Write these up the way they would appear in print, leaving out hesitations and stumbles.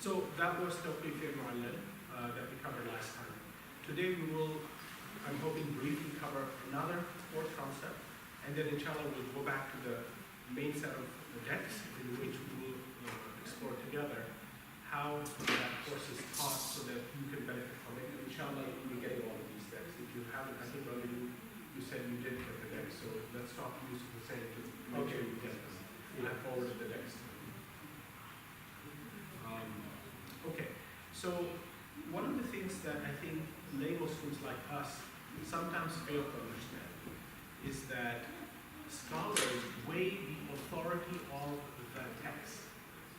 So that was Tawqif al-Mu'allal that we covered last time. Today we will, I'm hoping, briefly cover another fourth concept, and then inshallah we'll go back to the main set of the decks in which we will explore together how that course is taught so that you can benefit from it. And inshallah you'll be getting all of these decks. If you haven't, I think earlier you said you did get the decks, so let's talk to Yusuf Hussain to make sure you get them. We'll have forwarded the decks. Okay, so one of the things that I think lay Muslims like us sometimes fail to understand is that scholars weigh the authority of the text.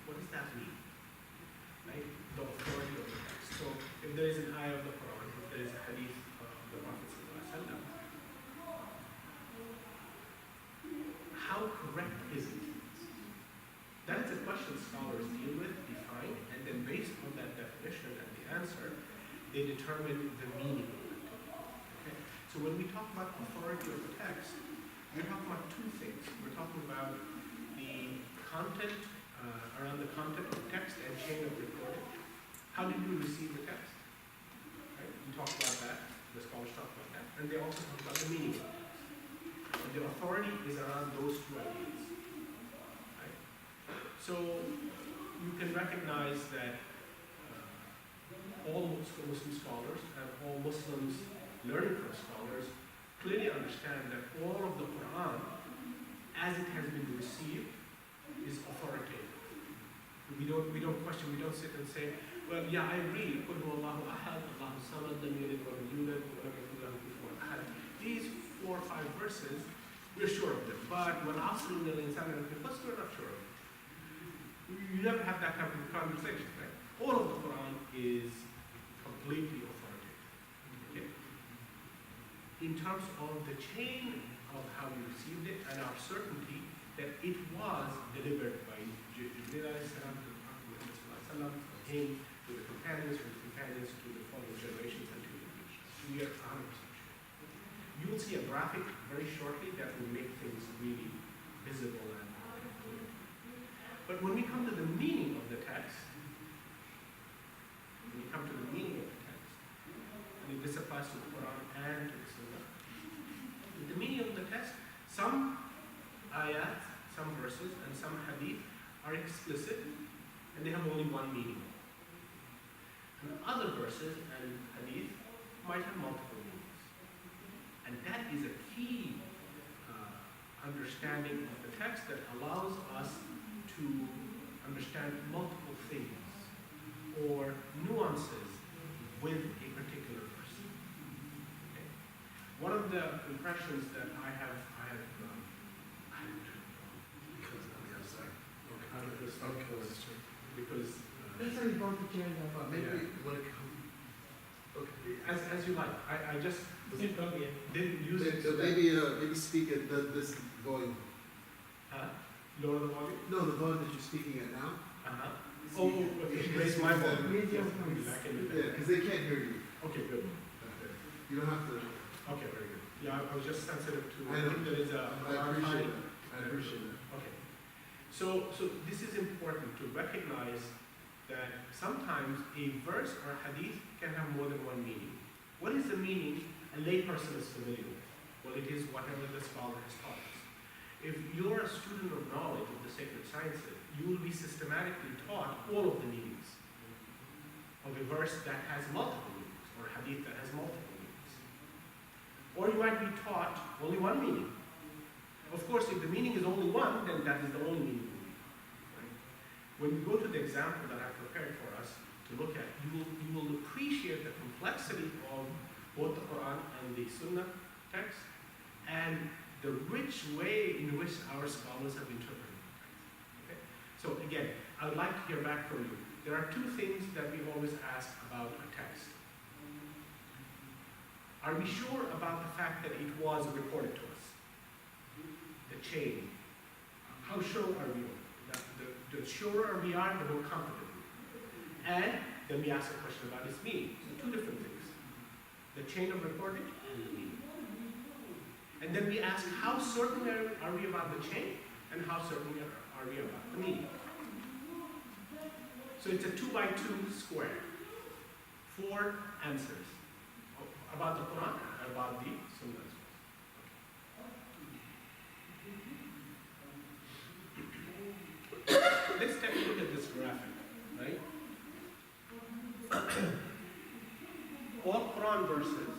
What does that mean? Right? The authority of the text. So if there is an ayah of the Quran, if there is a hadith of the Prophet ﷺ, how correct is it? That is a question scholars deal with, define, and then based on that definition and the answer, they determine the meaning of it. Okay? So when we talk about authority of the text, we're talking about two things. We're talking about the content, around the content of text and chain of recording. How did you receive the text? Right? We talked about that, the scholars talk about that, and they also talk about the meaning of the text. And the authority is around those two ideas. So you can recognize that all Muslim scholars and all Muslims learning from scholars clearly understand that all of the Quran, as it has been received, is authoritative. We don't question, we don't sit and say, well, yeah, I agree. Qul huwallahu ahad, Allahu samad, lam yalid wa lam yulad, wa lam yakul lahu kufuwan ahad. These 4 or 5 verses, we're sure of them. But when asking the insan al-Qur'an, we're not sure of it. You never have that kind of conversation, right? All of the Quran is completely authoritative. Okay? In terms of the chain of how we received it and our certainty that it was delivered by Jibreel alayhi salam to the Prophet Muhammad from him to the companions, from the companions to the following generations and to the nations. We are 100% sure. You will see a graphic very shortly that will make things really visible and clear. But when we come to the meaning of the text, and this applies to the Quran and to the Sunnah, with the meaning of the text, some ayat, some verses, and some hadith are explicit, and they have only one meaning. And other verses and hadith might have multiple meanings. And that is a key understanding of the text that allows us to understand multiple things or nuances with a particular verse. Okay. One of the impressions that I have because That's how you brought the chair down. Maybe when it comes. Okay. as you like, I just didn't use it. So maybe speak at this volume. Lower the volume. No, the volume that you're speaking at now. Oh, okay. Raise my volume. Raise your Yes, voice. back in the Yeah, because they can't hear you. Okay, good. You don't have to. Okay, very good. Yeah, I was just sensitive to. I know. think there is a. I appreciate that. I appreciate that. Okay. So this is important to recognize that sometimes a verse or a hadith can have more than one meaning. What is the meaning a layperson is familiar with? Well, it is whatever the scholar has taught us. If you're a student of knowledge of the sacred sciences, you will be systematically taught all of the meanings of a verse that has multiple meanings, or a hadith that has multiple meanings. Or you might be taught only one meaning. Of course, if the meaning is only one, then that is the only meaning. Right? When we go to the example that I've prepared for us to look at, you will appreciate the complexity of both the Quran and the Sunnah text, and the rich way in which our scholars have interpreted it. Okay? So again, I would like to hear back from you. There are 2 things that we always ask about a text. Are we sure about the fact that it was reported to us? The chain. How sure are we? The surer we are, the more confident we are. And then we ask a question about its meaning. So 2 different things. The chain of reporting and the meaning. And then we ask, how certain are we about the chain, and how certain are we about the meaning? So it's a 2x2 square. 4 answers about the Quran and about the Sunnah as well. Let's take a look at this graphic, right? All Quran verses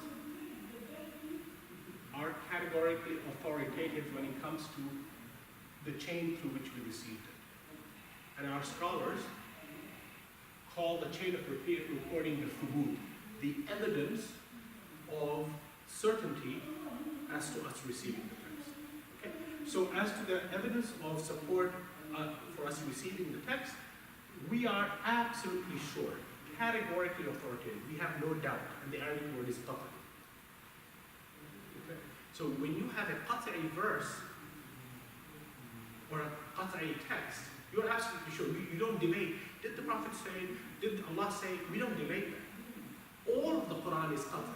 are categorically authoritative when it comes to the chain through which we received it. And our scholars call the chain of reporting the thubut, the evidence of certainty as to us receiving the text. Okay? So as to the evidence of support for us receiving the text, we are absolutely sure, categorically authoritative. We have no doubt, and the Arabic word is qat'i. Okay? So when you have a qat'i verse or a qat'i text, you're absolutely sure. You don't debate. Did the Prophet say? Did Allah say? We don't debate that. All of the Quran is qat'i.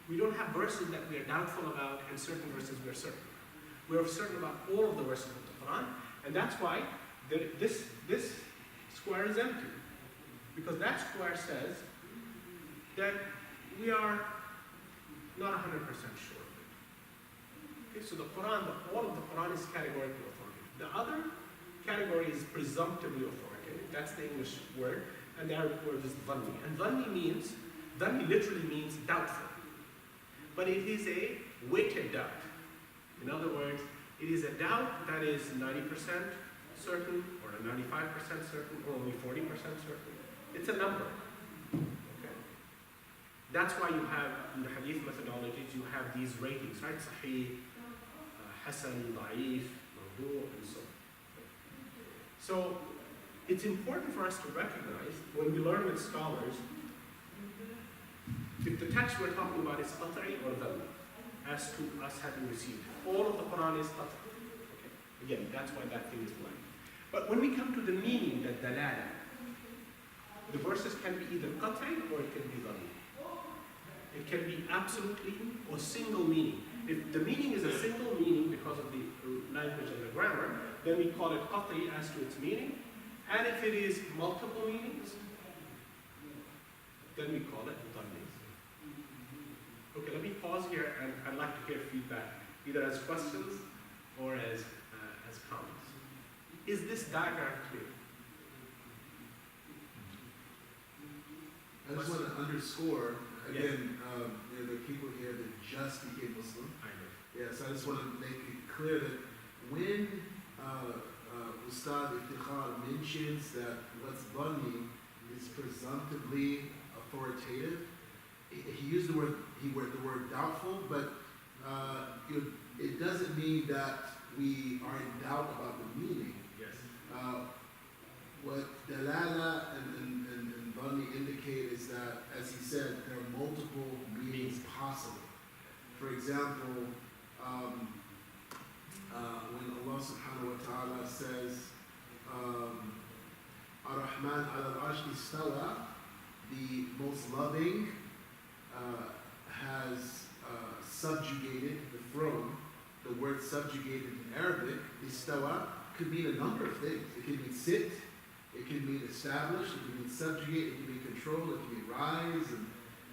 We don't have verses that we are doubtful about and certain verses we are certain about. We are certain about all of the verses of the Quran, and that's why this square is empty. Because that square says that we are not 100% sure of it. Okay, so the Quran, all of the Quran is categorically authoritative. The other category is presumptively authoritative. That's the English word, and the Arabic word is dhanni. And dhanni literally means doubtful. But it is a weighted doubt. In other words, it is a doubt that is 90% certain, or 95% certain, or only 40% certain. It's a number. Okay? That's why you have, in the hadith methodologies, you have these ratings, right? Sahih, Hasan, Da'if, Mawdu', and so on. So it's important for us to recognize, when we learn with scholars, if the text we're talking about is qat'i or dhanni, as to us having received it. All of the Quran is qat'i. Okay? Again, that's why that thing is blank. But when we come to the meaning, the dalala, the verses can be either qat'i or it can be dhanni. It can be absolute meaning or single meaning. If the meaning is a single meaning because of the language and the grammar, then we call it qat'i as to its meaning. And if it is multiple meanings, then we call it dhanni. Okay, let me pause here, and I'd like to hear feedback, either as questions or as comments. Is this diagram clear? I just want to underscore, again, there are people here that just became Muslim. I know. Yes, I just want to make it clear that when Ustad Iftikhar mentions that what's dhanni is presumptively authoritative, he used the word doubtful, but it doesn't mean that we are in doubt about the meaning. Yes. What dalala and dhanni indicate is that, as he said, there are multiple meanings possible. For example, when Allah subhanahu wa ta'ala says, Ar-Rahman al-Arsh istawa, the most loving has subjugated the throne. The word subjugated in Arabic, istawa, could mean a number of things. It can mean sit, it can mean establish, it can mean subjugate, it can mean control, it can mean rise,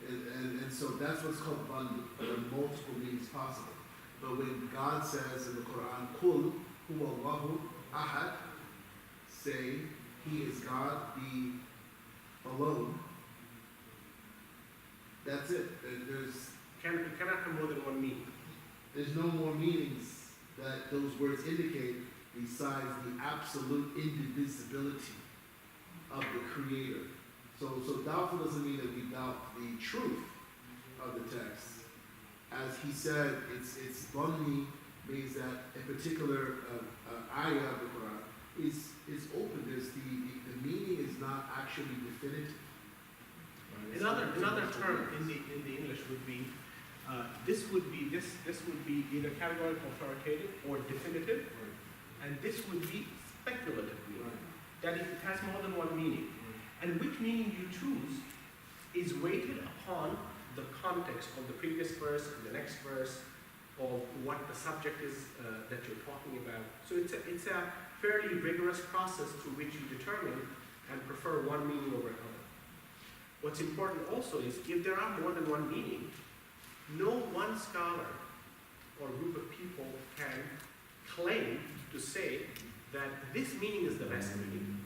and so that's what's called dhanni. There are multiple meanings possible. But when God says in the Quran, Qul huwa Allahu ahad, say, He is God, the alone. That's it. It cannot have more than one meaning. There's no more meanings that those words indicate besides the absolute indivisibility of the Creator. So doubtful doesn't mean that we doubt the truth of the text. As he said, it's dhanni means that a particular ayah of the Quran is open. There's the meaning is not actually definitive. Another term in the English would be this would be either categorical authoritative or definitive, and this would be speculative meaning. Right. That it has more than one meaning. And which meaning you choose is weighted upon the context of the previous verse and the next verse of what the subject is that you're talking about. So it's a fairly rigorous process through which you determine and prefer one meaning over another. What's important also is if there are more than one meaning, no one scholar or group of people can claim to say that this meaning is the best meaning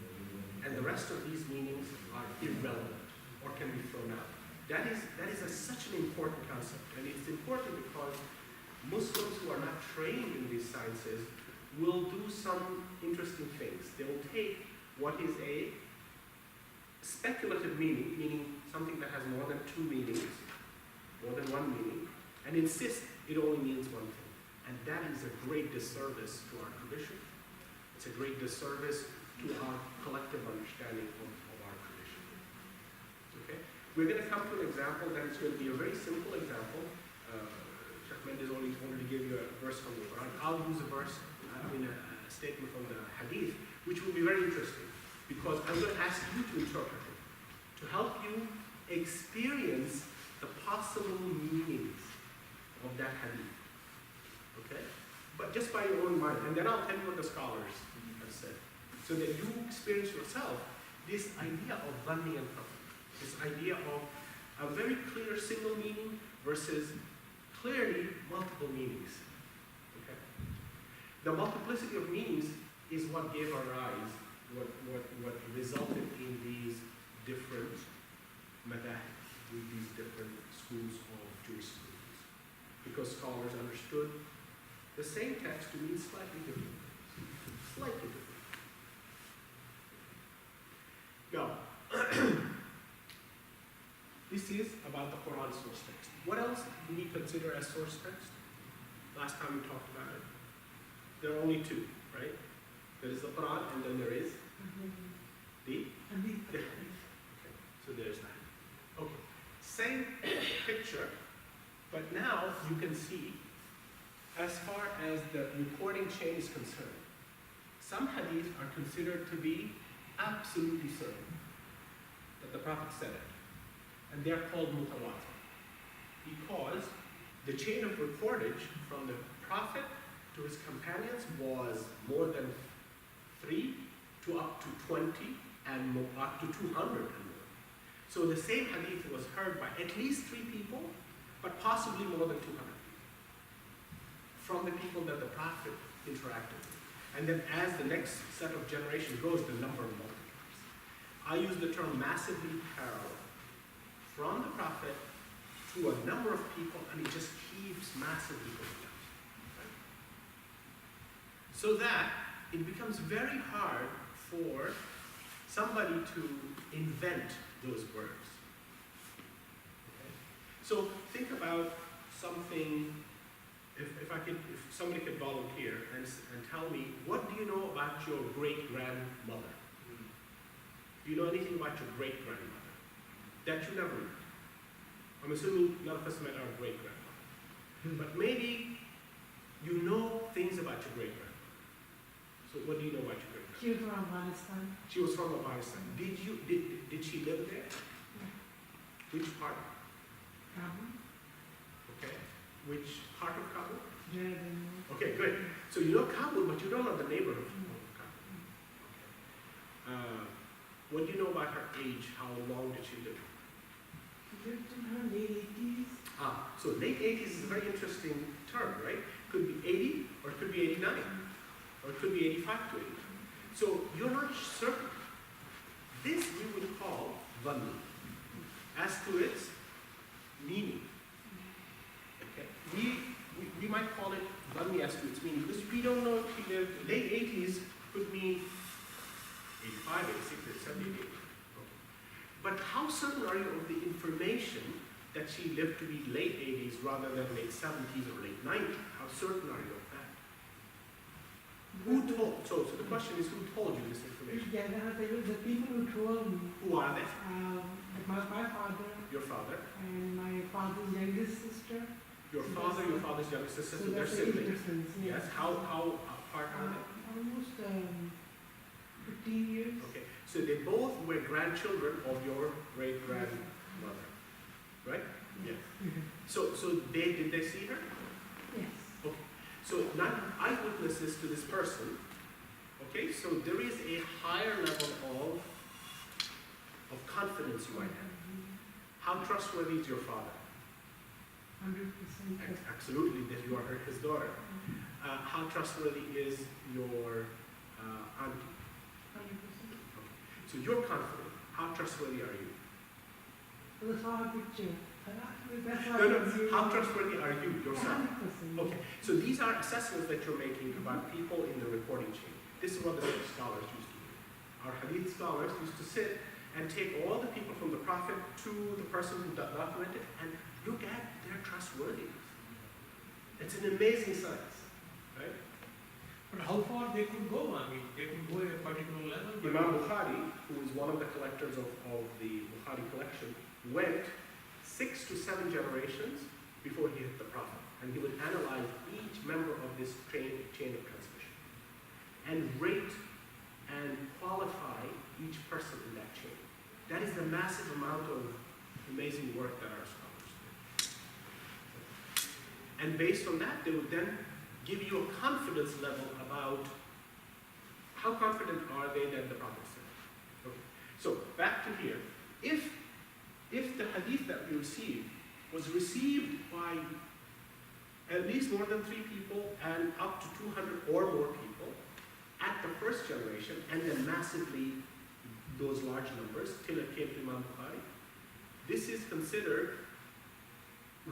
and the rest of these meanings are irrelevant or can be thrown out. That is such an important concept, and it's important because Muslims who are not trained in these sciences will do some interesting things. They will take what is a speculative meaning, meaning something that has more than two meanings, more than one meaning, and insist it only means one thing. And that is a great disservice to our tradition. It's a great disservice to our collective understanding of our tradition. Okay? We're going to come to an example that is going to be a very simple example. Sheikh Mendes only wanted to give you a verse from the Quran. I'll use a verse, a statement from the Hadith, which will be very interesting because I'm going to ask you to interpret it, to help you experience the possible meanings of that Hadith. Okay? But just by your own mind, and then I'll tell you what the scholars have said, so that you experience yourself this idea of dhanni and khabar, this idea of a very clear single meaning versus clearly multiple meanings. Okay? The multiplicity of meanings is what gave our rise, what resulted in these different madahib, with these different schools of Jewish schools. Because scholars understood the same text to mean slightly different things. Slightly different. Now, this is about the Quran source text. What else do we consider as source text? Last time we talked about it. There are only two, right? There is the Quran and then there is the Hadith. Okay, so there's that. Okay, same picture, but now you can see as far as the reporting chain is concerned, some hadith are considered to be absolutely certain that the Prophet said it. And they're called mutawatir because the chain of reportage from the Prophet to his companions was more than 3 to up to 20 and up to 200 and more. So the same hadith was heard by at least 3 people, but possibly more than 200 people from the people that the Prophet interacted with. And then as the next set of generations goes, the number multiplies. I use the term massively parallel from the Prophet to a number of people, and it just keeps massively going up. Right? So that it becomes very hard for somebody to invent those words. Okay? So think about something. If somebody could volunteer and tell me, what do you know about your great-grandmother? Do you know anything about your great-grandmother that you never met? I'm assuming none of us met our great-grandmother. But maybe you know things about your great-grandmother. So what do you know about your great-grandmother? She was from Afghanistan. She was from Afghanistan. Did she live there? Which part? Kabul. Okay. Which part of Kabul? Jordan. Okay, good. So you know Kabul, but you don't know the neighborhood of Kabul. Okay. What do you know about her age? How long did she live? She lived in her late 80s. So late 80s is a very interesting term, right? Could be 80, or it could be 89, or it could be 85 to 80. So you're not certain. This we would call dhanni, as to its meaning. Okay, we might call it dhanni as to its meaning because we don't know if she lived late 80s could mean 85, 86, 70, 80. Okay. But how certain are you of the information that she lived to be late 80s rather than late 70s or late 90s? How certain are you of that? Who told? So the question is, who told you this information? Yeah, the people who told me. Who are they? My father. Your father? And my father's youngest sister. Your father, your father's younger sister, So so they're that's the age siblings. difference. Yes. How apart are they? Almost 15 years. Okay. So they both were grandchildren of your great grandmother, right? Yes. So did they see her? Yes. Okay. So not eyewitnesses to this person. Okay. So there is a higher level of of confidence you might have. How trustworthy is your father? 100%. Absolutely, that you are his daughter. How trustworthy is your auntie? 100%. So you're confident. How trustworthy are you? Well, that's all a picture. That's why How trustworthy are you yourself? 100%. Okay, so these are assessments that you're making about people in the reporting chain. This is what the scholars used to do. Our hadith scholars used to sit and take all the people from the Prophet to the person who documented and look at their trustworthiness. It's an amazing science, right? But how far they could go? I mean, they could go a particular level. but- Imam Bukhari, who is one of the collectors of the Bukhari collection, went 6 to 7 generations before he hit the Prophet. And he would analyze each member of this chain of transmission and rate and qualify each person in that chain. That is the massive amount of amazing work that our scholars do. And based on that, they would then give you a confidence level about how confident are they that the Prophet said. Okay. So back to here. If the hadith that we received was received by at least more than 3 people and up to 200 or more people at the first generation, and then massively those large numbers till it came to Imam Bukhari, this is considered,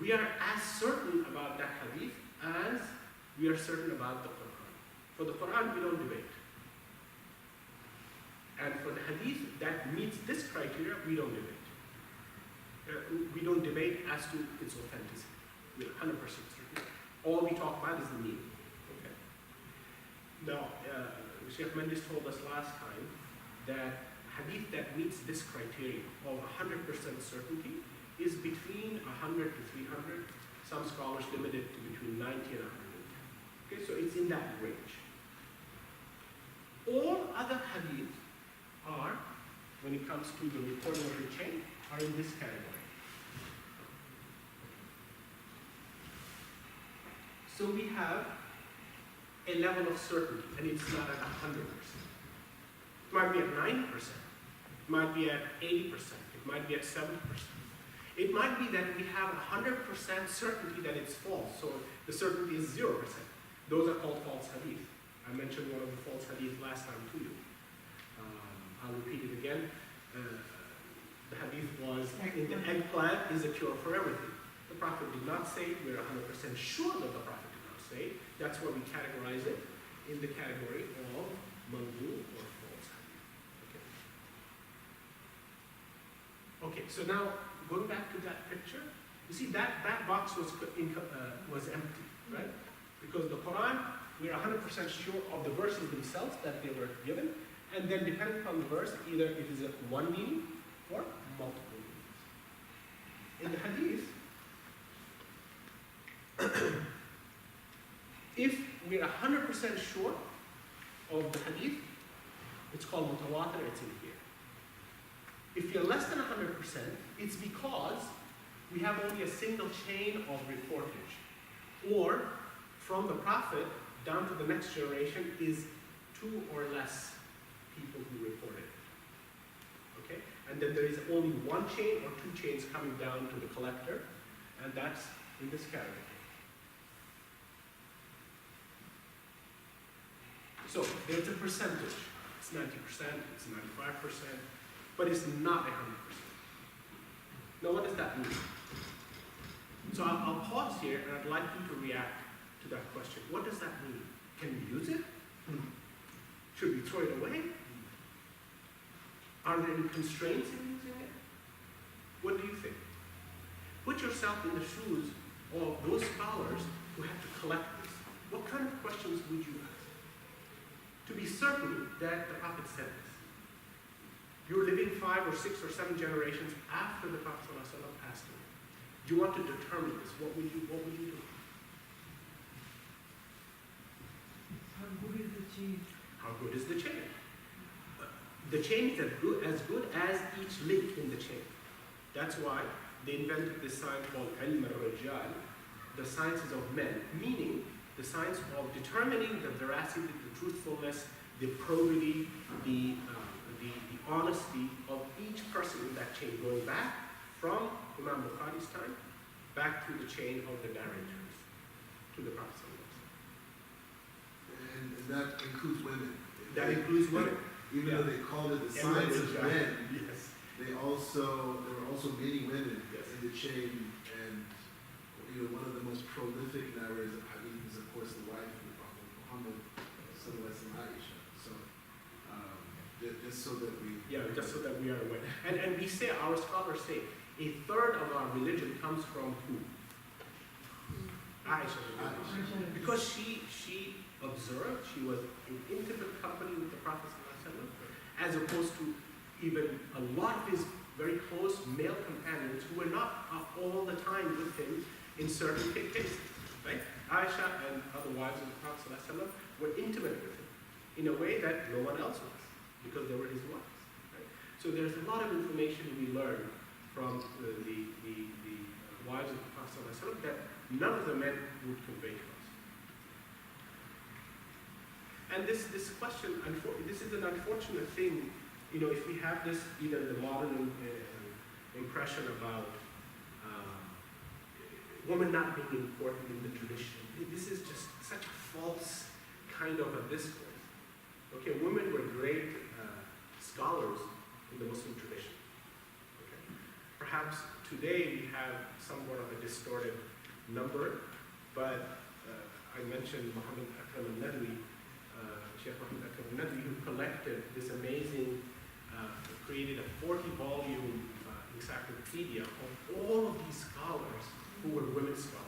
we are as certain about that hadith as we are certain about the Quran. For the Quran, we don't debate. And for the hadith that meets this criteria, we don't debate. We don't debate as to its authenticity. We're 100% certain. All we talk about is the meaning. Okay. Now, Sheikh Mendes told us last time that hadith that meets this criteria of 100% certainty is between 100 to 300. Some scholars limit it to between 90 and 110. Okay, so it's in that range. All other hadith are, when it comes to the reporting of the chain, are in this category. So we have a level of certainty, and it's not at 100%. It might be at 90%. It might be at 80%. It might be at 70%. It might be that we have 100% certainty that it's false, so the certainty is 0%. Those are called false hadith. I mentioned one of the false hadith last time to you. I'll repeat it again. The hadith was, in the eggplant is a cure for everything. The Prophet did not say, we're 100% sure that the Prophet did not say. That's why we categorize it in the category of mawdu or false hadith. Okay, so now going back to that picture, you see that box was empty, right? Because the Quran, we're 100% sure of the verses themselves that they were given, and then depending on the verse, either it is a one meaning or multiple meanings. In the hadith, if we're 100% sure of the hadith, it's called mutawatir, it's in here. If you're less than 100%, it's because we have only a single chain of reportage, or from the Prophet down to the next generation is 2 or less people who reported it. Okay? And then there is only one chain or 2 chains coming down to the collector, and that's in this category. So there's a percentage. It's 90%, it's 95%, but it's not 100%. Now what does that mean? So I'll pause here and I'd like you to react to that question. What does that mean? Can we use it? Should we throw it away? Are there any constraints in using it? What do you think? Put yourself in the shoes of those scholars who have to collect this. What kind of questions would you ask? To be certain that the Prophet said this. You're living 5 or 6 or 7 generations after the Prophet ﷺ passed away. Do you want to determine this? What would you do? How good is the chain? How good is the chain? The chain is as good as each link in the chain. That's why they invented this science called ilm al-rijal, the sciences of men, meaning the science of determining the veracity, the truthfulness, the probity, the honesty of each person in that chain, going back from Imam Bukhari's time, back to the chain of the narrators, to the Prophet. And that includes women. That includes women. Even though they called it the And science women, of yeah. men, Yes. there were also many women Yes. in the chain, and one of the most prolific narrators of hadith is of course the wife of the Prophet Muhammad sallallahu alaihi wasallam, Aisha. So just so that we Just so that we are aware. And we say, our scholars say, a third of our religion comes from who? Aisha. Because she observed, she was in intimate company with the Prophet ﷺ, as opposed to even a lot of his very close male companions who were not all the time with him in certain cases. Right? Aisha and other wives of the Prophet ﷺ were intimate with him in a way that no one else was, because they were his wives. Right? So there's a lot of information we learn from the wives of the Prophet ﷺ that none of the men would convey to us. And this question, this is an unfortunate thing, if we have this, either the modern impression about women not being important in the tradition. This is just such a false kind of a discourse. Okay, women were great scholars in the Muslim tradition. Okay. Perhaps today we have somewhat of a distorted number, but I mentioned Muhammad Akram al-Nadwi, Sheikh Muhammad Akram al-Nadwi, who collected this amazing, created a 40-volume encyclopedia of all of these scholars who were women scholars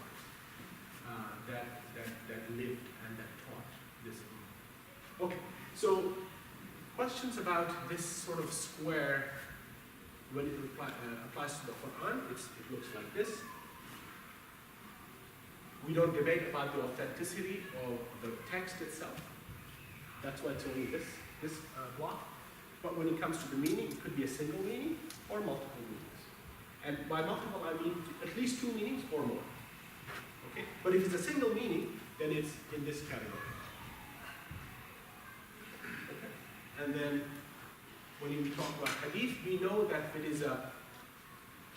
that lived and that taught this. Okay, so questions about this sort of square when it applies to the Quran. It looks like this. We don't debate about the authenticity of the text itself. That's why it's only this block. But when it comes to the meaning, it could be a single meaning or multiple meanings. And by multiple, I mean at least two meanings or more. Okay? But if it's a single meaning, then it's in this category. Okay? And then when we talk about hadith, we know that if it is a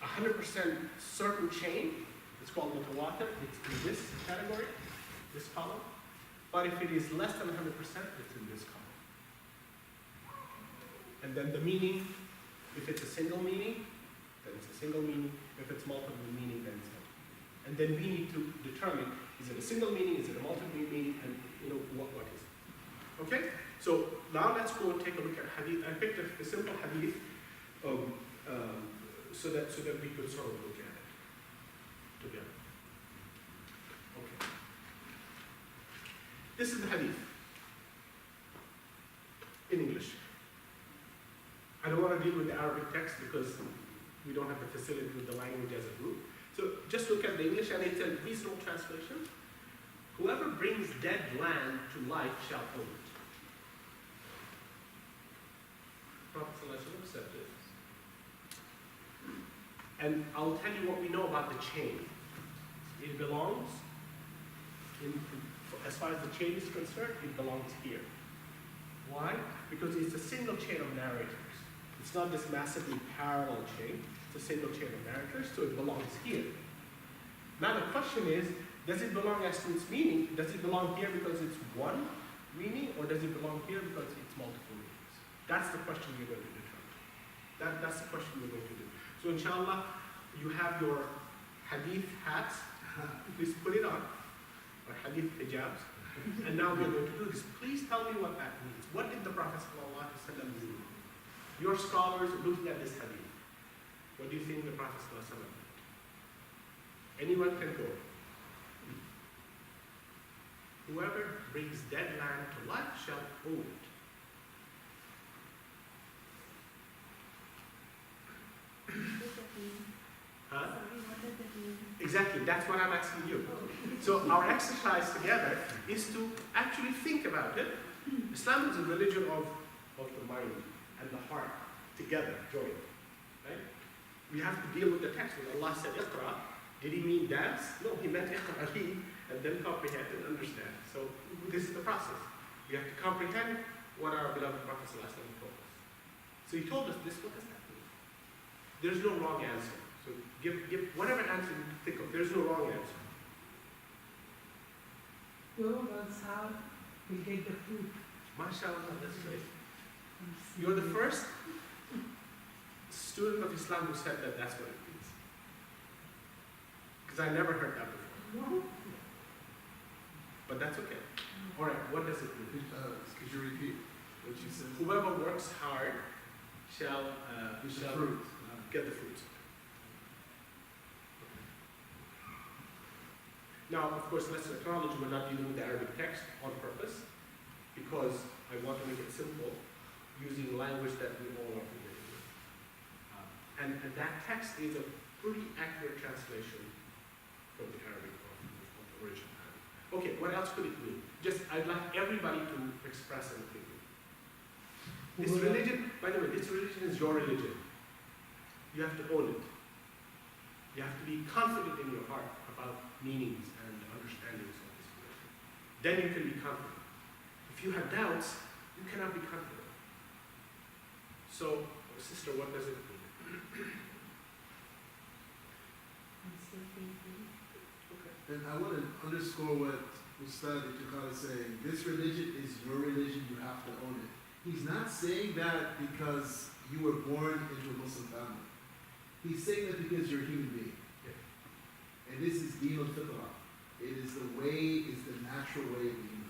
100% certain chain, it's called mutawatir, it's in this category, this column. But if it is less than 100%, it's in this column. And then the meaning, if it's a single meaning, then it's a single meaning. If it's multiple meaning, then it's multiple. And then we need to determine, is it a single meaning, is it a multiple meaning, and what is it? Okay? So now let's go and take a look at hadith. I picked a simple hadith so that we could sort of look at it together. Okay. This is the hadith in English. I don't want to deal with the Arabic text because we don't have the facility with the language as a group. So just look at the English, and it's a reasonable translation. Whoever brings dead land to life shall own it. Prophet ﷺ said this. And I'll tell you what we know about the chain. It belongs, as far as the chain is concerned, it belongs here. Why? Because it's a single chain of narrators. It's not this massively parallel chain. It's a single chain of narrators, so it belongs here. Now the question is, does it belong as to its meaning? Does it belong here because it's one meaning, or does it belong here because it's multiple meanings? That's the question we're going to determine. That's the question we're going to do. So inshallah, you have your hadith hats. Please put it on, or hadith hijabs. And now we're going to do this. Please tell me what that means. What did the Prophet ﷺ mean? Your scholars looking at this hadith. What do you think the Prophet ﷺ meant? Anyone can go. Whoever brings dead land to life shall own it. Huh? Exactly, that's what I'm asking you. So our exercise together is to actually think about it. Islam is a religion of the mind and the heart together, joined. Right? We have to deal with the text. When Allah said Iqra, did he mean dance? No, he meant Iqra, read, and then comprehend and understand. So this is the process. We have to comprehend what our beloved Prophet ﷺ told us. So he told us this, what does that mean? There's no wrong answer. So give whatever answer you think of, there's no wrong answer. Whoever works hard will get the fruit. MashaAllah, that's great. You're the first student of Islam who said that that's what it means. Because I never heard that before. No. But that's okay. All right, what does it mean? Could you repeat what you said? Whoever works hard shall It's the shall fruit. get the fruits. Now, of course, let's acknowledge we're not dealing with the Arabic text on purpose, because I want to make it simple, using language that we all are familiar with. And that text is a pretty accurate translation from the Arabic of the original Arabic. Okay, what else could it mean? I'd like everybody to express an opinion. This religion, by the way, this religion is your religion. You have to own it. You have to be confident in your heart about meanings and understandings of this religion. Then you can be confident. If you have doubts, you cannot be confident. So, sister, what does it mean? And I want to underscore what Ustad Iqbal is saying. This religion is your religion, you have to own it. He's not saying that because you were born into a Muslim family. He's saying that because you're a human being. And this is Deen al-Fitrah. It is the way, is the natural way of being.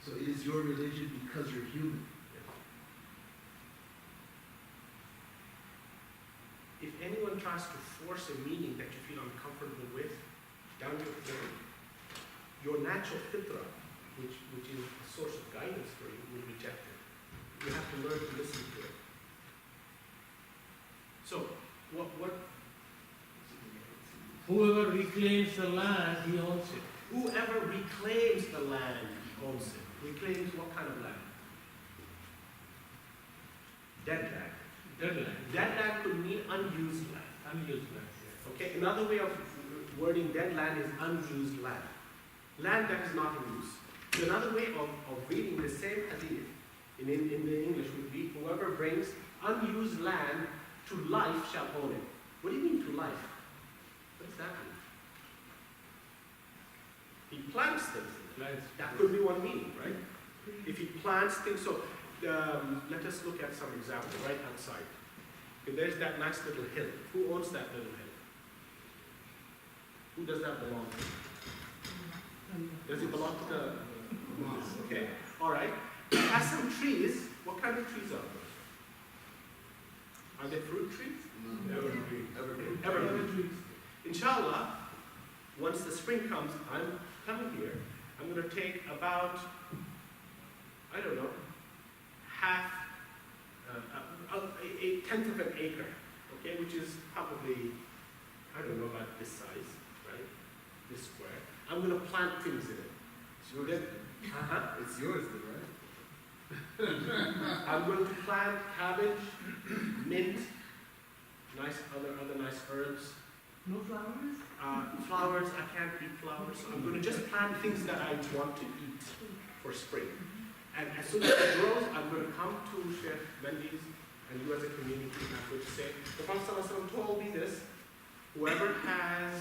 So it is your religion because you're human. If anyone tries to force a meaning that you feel uncomfortable with, down your throat, your natural fitrah, which is a source of guidance for you, will reject it. You have to learn to listen to it. So, what? Whoever reclaims the land, he owns it. Whoever reclaims the land owns it. Reclaims what kind of land? Dead land. Dead land. Dead land could mean unused land. Unused land, yes. Okay, another way of wording dead land is unused land. Land that is not in use. So another way of reading the same hadith in the English would be, whoever brings unused land to life shall own it. What do you mean to life? What does that mean? He plants things. Plants. That could be one meaning, right? If he plants things, so let us look at some example right outside. Okay, there's that nice little hill. Who owns that little hill? Who does that belong to? Does it belong to the Mosque. Okay, all right. It has some trees. What kind of trees are those? Are they fruit trees? Evergreen. Evergreen trees. Inshallah, once the spring comes, I'm coming here. I'm going to take about, I don't know, half, a tenth of an acre, okay, which is probably, I don't know, about this size, right? This square. I'm going to plant things in it. It's yours. Uh-huh. It's yours, then, right? I'm going to plant cabbage, mint, nice other nice herbs. No flowers? Flowers, I can't eat flowers, so I'm going to just plant things that I want to eat for spring. And as soon as it grows, I'm going to come to Sheikh Mendes and you as a community and I'm going to say, the Prophet ﷺ told me this, whoever has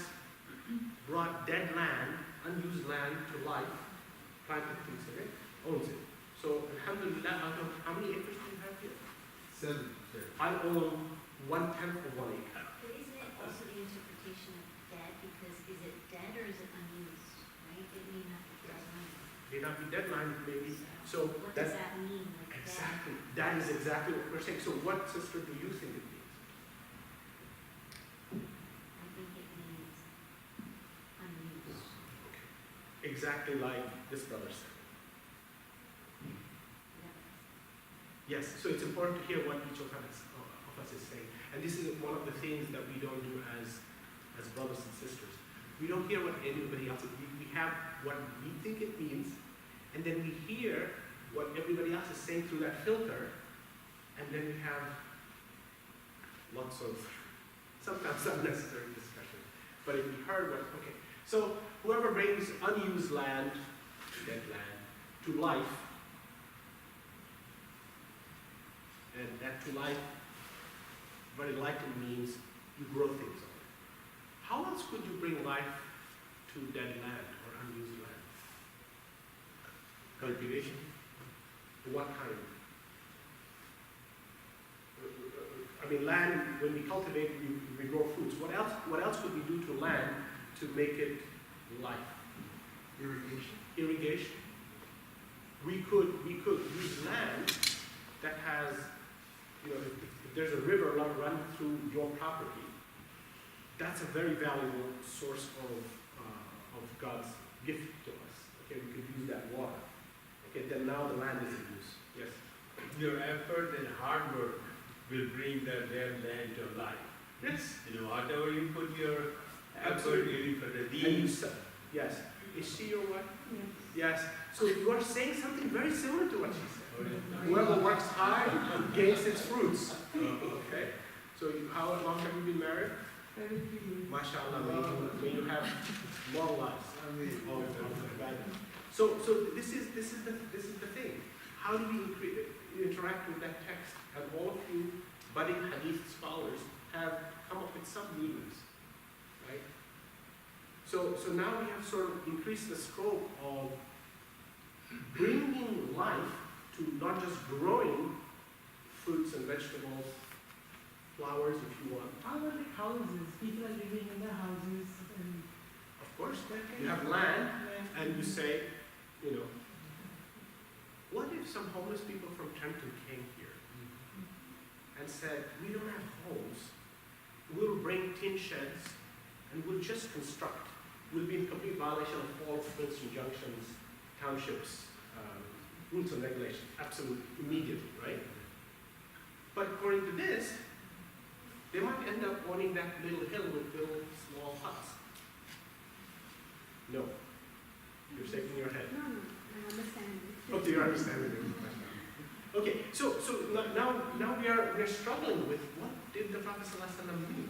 brought dead land, unused land to life, planted things in it, owns it. So, alhamdulillah, out of how many acres do you have here? 7. I own 1/10 of 1 acre. But isn't it also the interpretation of dead, because is it dead or is it unused, right? It may not be dead land. May not be dead land, maybe. So What that's does that mean, like dead? exactly, that is exactly what we're saying. So what, sister, do you think it means? I think it means unused. Exactly like this brother said. Yeah. Yes, so it's important to hear what each of us is saying. And this is one of the things that we don't do as brothers and sisters. We don't hear what anybody else is. We have what we think it means, and then we hear what everybody else is saying through that filter, and then we have lots of sometimes unnecessary discussion. But if we heard what, okay. So whoever brings unused land, dead land, to life, and that to life very likely means you grow things on it. How else could you bring life to dead land or unused land? Cultivation. What kind? I mean, land, when we cultivate, we grow fruits. What else could we do to land to make it life? Irrigation. Irrigation. We could use land that has, if there's a river running through your property, that's a very valuable source of God's gift to us. Okay, we could use that water. Okay, then now the land is in use. Yes. Your effort and hard work will bring the dead land to life. Yes. Whatever you put your effort Absolutely. in for the And you deeds. said, yes. Is she your wife? Yes. Yes. So you are saying something very similar to what she said. Whoever works hard gains its fruits. Okay. So how long have you been married? 17 years. MashaAllah, may you have long lives. I mean, of ibadah. So this is the thing. How do we interact with that text? And all of you budding hadith scholars have come up with some meanings, right? So now we have sort of increased the scope of bringing life to not just growing fruits and vegetables, flowers if you want. How about the houses? People are living in the houses and Of course, you have land, and you say, what if some homeless people from Trenton came here and said, we don't have homes, we'll bring tin sheds and we'll just construct. We'll be in complete violation of all Princeton Junction's townships, rules and regulations, absolutely, immediately, right? But according to this, they might end up owning that little hill with little small huts. No. You're shaking your head. No, I understand. Okay, you're understanding it. Okay, so now we are struggling with what did the Prophet ﷺ mean?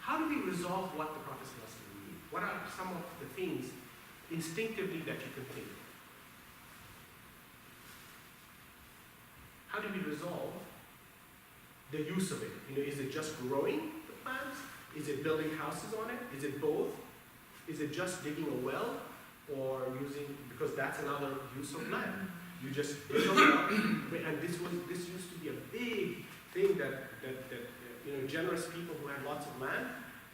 How do we resolve what the Prophet ﷺ mean? What are some of the things instinctively that you can think of? How do we resolve the use of it? Is it just growing the plants? Is it building houses on it? Is it both? Is it just digging a well or using, because that's another use of land. You just dig a well, and this used to be a big thing that generous people who had lots of land,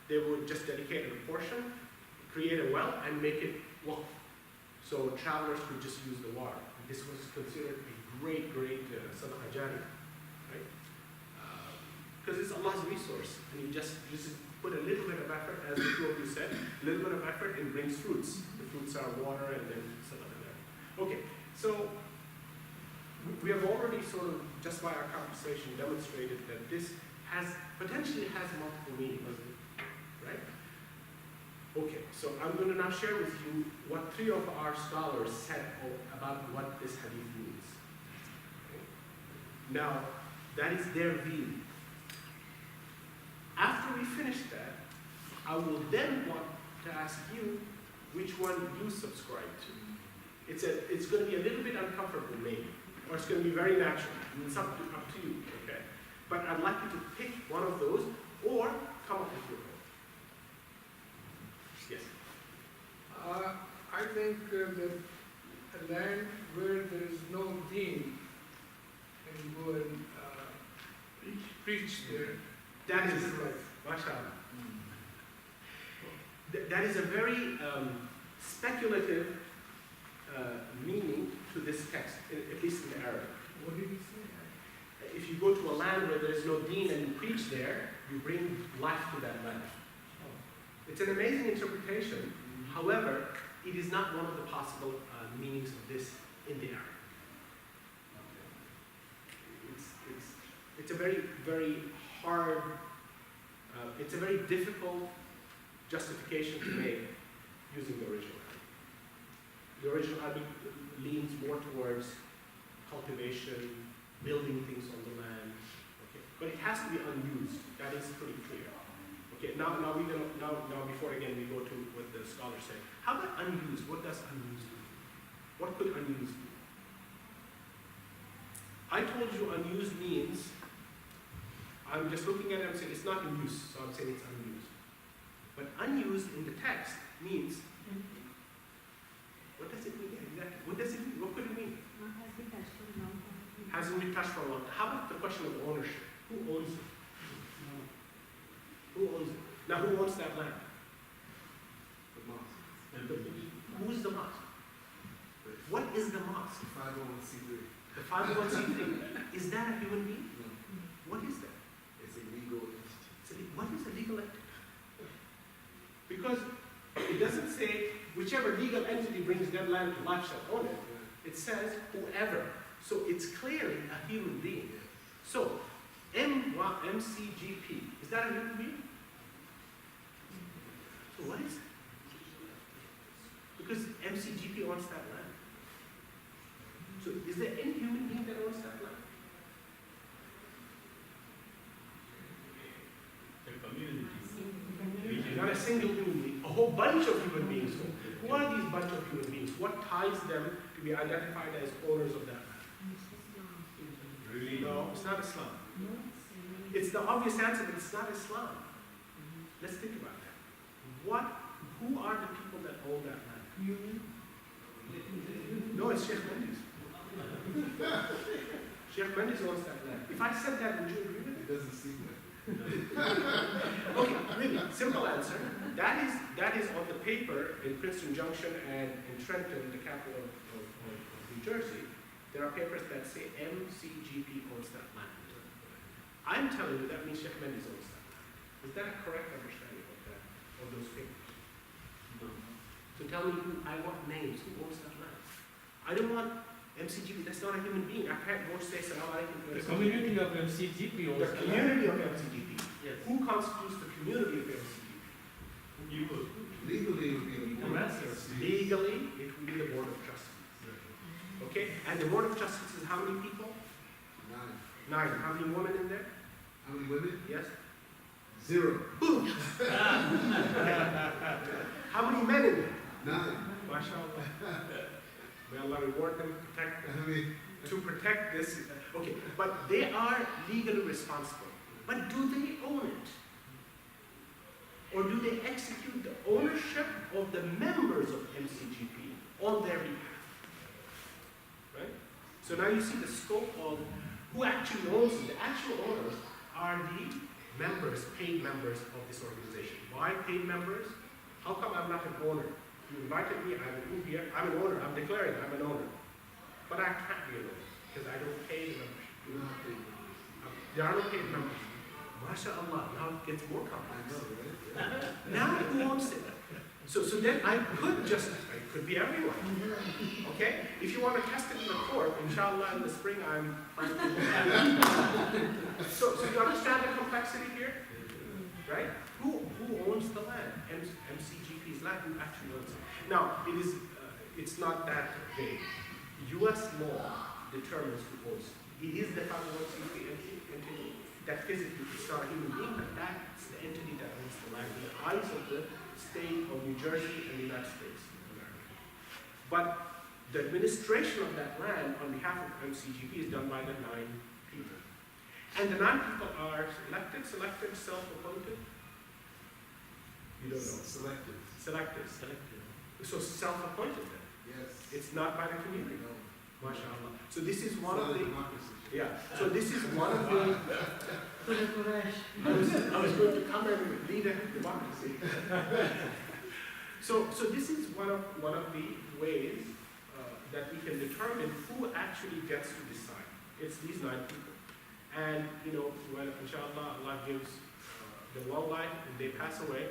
they would just dedicate a portion, create a well, and make it waqf. So travelers could just use the water. This was considered a great sadaqah jariyah, right? Because it's Allah's resource, and you just put a little bit of effort, as the two of you said, a little bit of effort, and brings fruits. The fruits are water and then sadaqah jariyah. Okay, so we have already sort of, just by our conversation, demonstrated that this potentially has multiple meanings, right? Okay, so I'm going to now share with you what 3 of our scholars said about what this hadith means. Okay? Now, that is their view. After we finish that, I will then want to ask you which one you subscribe to. It's going to be a little bit uncomfortable, maybe, or it's going to be very natural. It's up to you, okay? But I'd like you to pick one of those or come up with your own. Yes. I think that a land where there is no deen, and you go and preach there. That is right. MashaAllah. That is a very speculative meaning to this text, at least in Arabic. What did he say? If you go to a land where there is no deen and you preach there, you bring life to that land. It's an amazing interpretation. However, it is not one of the possible meanings of this in the Arabic. It's a very, very hard, it's a very difficult justification to make using the original Arabic. The original Arabic leans more towards cultivation, building things on the land, okay? But it has to be unused. That is pretty clear. Okay, now before again we go to what the scholars say. How about unused? What does unused mean? What could unused mean? I told you unused means, I'm just looking at it and saying it's not in use, so I'm saying it's unused. But unused in the text means, what does it mean exactly? What does it mean? What could it mean? Hasn't been touched for a long time. How about the question of ownership? Who owns it? Who owns it? Now, who owns that land? The mosque. Who is the mosque? What is the mosque? 501c3. The 501c3. Is that a human being? No, What is that? it's a legal entity. What is a legal entity? Because it doesn't say whichever legal entity brings that land to life shall own it. It says whoever. So it's clearly a human being. So MCGP, is that a human being? So what is it? Because MCGP owns that land. So is there any human being that owns that land? The community. Not a single human being, a whole bunch of human beings. Who are these bunch of human beings? What ties them to be identified as owners of that land? Really? No, it's not Islam. It's the obvious answer, but it's not Islam. Let's think about that. Who are the people that own that land? No, it's Sheikh Mendes. Sheikh Mendes owns that land. If I said that, would you agree with it? It doesn't seem that. Okay, really, simple answer. That is on the paper in Princeton Junction and in Trenton, the capital of New Jersey. There are papers that say MCGP owns that land. I'm telling you that means Sheikh Mendes owns that land. Is that a correct understanding of those papers? No. So tell me I want names. Who owns that land? I don't want MCGP. That's not a human being. I can't go say Salam Alaikum. The community of MCGP owns The community of MCGP. Yes. Who constitutes the community of MCGP? You would. Legally, it would be the board of Yes, sir. trustees. Legally, it would be the Board of Trustees. Okay? And the Board of Trustees is how many people? 9. 9. How many women in there? How many women? Yes. 0. How many men in there? 9. MashaAllah. May Allah reward them, protect them. I mean, To protect this. Okay, but they are legally responsible. But do they own it? Or do they execute the ownership of the members of MCGP on their behalf? Right? So now you see the scope of who actually owns it. The actual owners are the members, paid members of this organization. Why paid members? How come I'm not an owner? You invited me, I'm here, I'm an owner, I'm declaring I'm an owner. But I can't be an owner because I don't pay the membership. you don't have to. There are no paid members. MashaAllah, now it gets more I complex. know, right? Now who owns it? So then I could just, it could be everyone. Okay? If you want to test it in the court, inshallah in the spring I'm fine. So you understand the complexity here? Right? Who owns the land? MCGP's land, who actually owns it? Now, it's not that vague. U.S. law determines who owns it. It is the 501c3 entity that physically is not a human being, but that's the entity that owns the land in the eyes of the state of New Jersey and the United States of America. But the administration of that land on behalf of MCGP is done by the 9 people. And the 9 people are elected, selected, self-appointed? You don't know. Selective. Selected. So self-appointed then. Yes. It's not by the community. No. MashaAllah. So this is It's one not of a the, democracy. yeah, so this is one of the, I was going to come and lead a democracy. So this is one of the ways that we can determine who actually gets to decide. It's these 9 people. And, when inshallah Allah gives them long life and they pass away,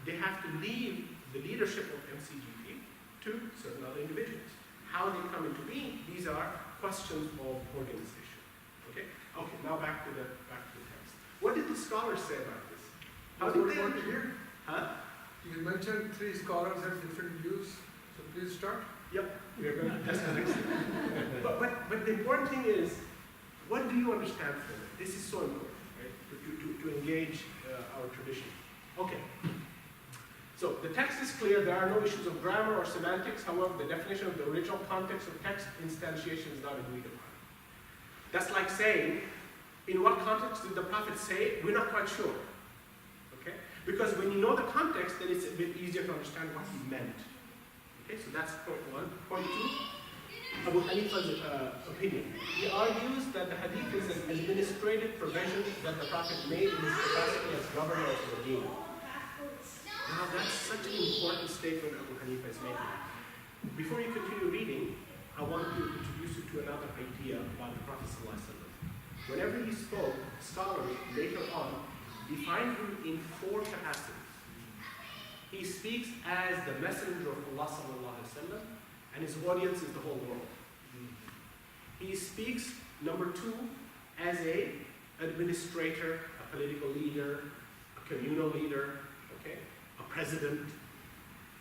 they have to leave the leadership of MCGP to certain other individuals. How they come into being, these are questions of organization. Okay, now back to the text. What did the scholars say about this? How did they here? Huh? You mentioned 3 scholars have different views, so please start. Yep, we are going to test the next thing. But the important thing is, what do you understand from it? This is so important, right? To engage our tradition. Okay. So the text is clear. There are no issues of grammar or semantics. However, the definition of the original context of text instantiation is not agreed upon. That's like saying, in what context did the Prophet say? We're not quite sure. Okay? Because when you know the context, then it's a bit easier to understand what he meant. Okay, so that's point one. Point two, Abu Hanifa's opinion. He argues that the hadith is an administrative provision that the Prophet made in his capacity as governor of Medina. Now that's such an important statement Abu Hanifa is making. Before you continue reading, I want to introduce you to another idea about the Prophet ﷺ. Whenever he spoke, scholars later on defined him in four capacities. He speaks as the messenger of Allah ﷺ, and his audience is the whole world. He speaks, number two, as an administrator, a political leader, a communal leader, okay, a president,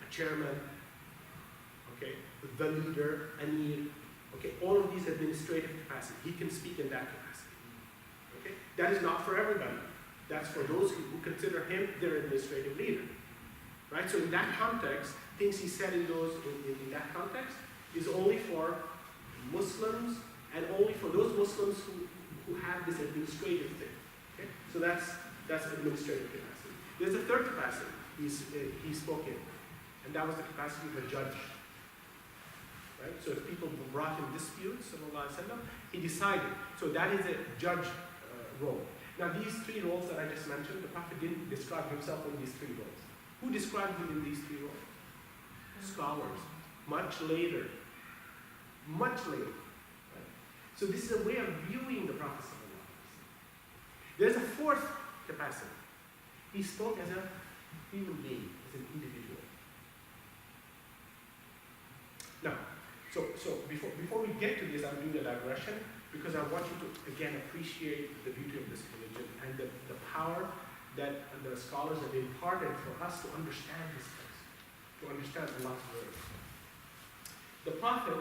a chairman, okay, the leader, Amir, okay, all of these administrative capacities. He can speak in that capacity. Okay, that is not for everybody. That's for those who consider him their administrative leader. Right? So in that context, things he said in that context is only for Muslims and only for those Muslims who have this administrative thing. Okay? So that's administrative capacity. There's a third capacity he spoke in, and that was the capacity of a judge. Right? So if people brought him disputes, he decided. So that is a judge role. Now these three roles that I just mentioned, the Prophet didn't describe himself in these three roles. Who described him in these three roles? Scholars. Much later. Much later. Right? So this is a way of viewing the Prophet. There's a fourth capacity. He spoke as a human being, as an individual. Now, so before we get to this, I'm doing a digression because I want you to again appreciate the beauty of this religion and the power that the scholars have imparted for us to understand this text, to understand Allah's word. The Prophet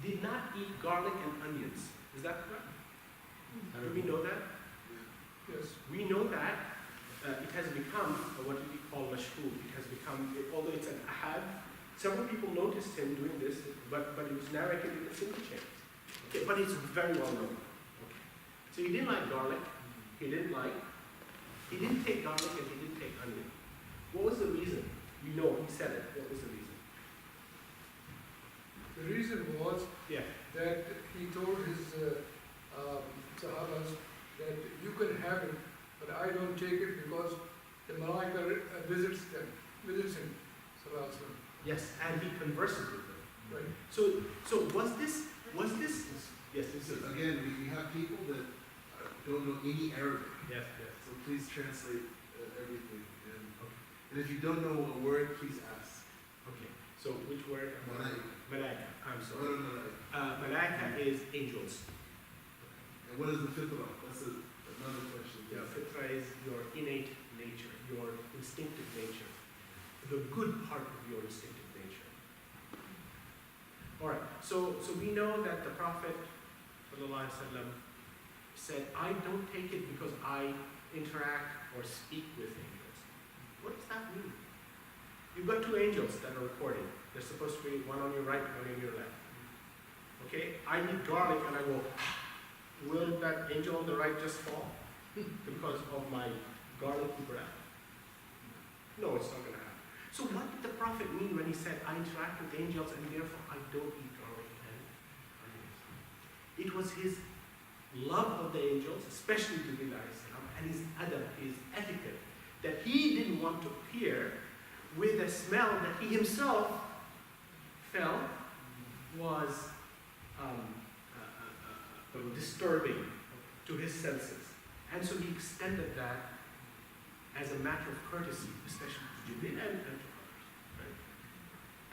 did not eat garlic and onions. Is that correct? Do we know that? Yes. We know that it has become what we call mashhur. It has become, although it's an ahad, several people noticed him doing this, but it was narrated in a single chain. Okay, but it's very well known. Okay. So he didn't like garlic, he didn't take garlic and he didn't take onion. What was the reason? You know, he said it. What was the reason? The reason was Yeah. that he told his Sahabas that you can have it, but I don't take it because the Malaika visits him. Sallallahu Alaihi Wasallam. Yes, and he converses with them. Right. So was this, yes, this So is, again, we have people that don't know any Arabic, yes. so please translate everything. And if you don't know a word, please ask. Okay, so which word? Malaika. Malaika, I'm What sorry. are malaika? Malaika is angels. And what is the fitra? That's another question. Yeah, fitra is your innate nature, your instinctive nature, the good part of your instinctive nature. All right, so we know that the Prophet ﷺ said, I don't take it because I interact or speak with angels. What does that mean? You've got two angels that are recording. They're supposed to be one on your right, one on your left. Okay, I eat garlic and I go, will that angel on the right just fall because of my garlicky breath? No, it's not going to happen. So what did the Prophet mean when he said, I interact with angels and therefore I don't eat garlic and onions? It was his love of the angels, especially Jibreel alayhi salam, and his adab, his etiquette, that he didn't want to appear with a smell that he himself felt was disturbing to his senses. And so he extended that as a matter of courtesy, especially to Jibreel and to others. Right?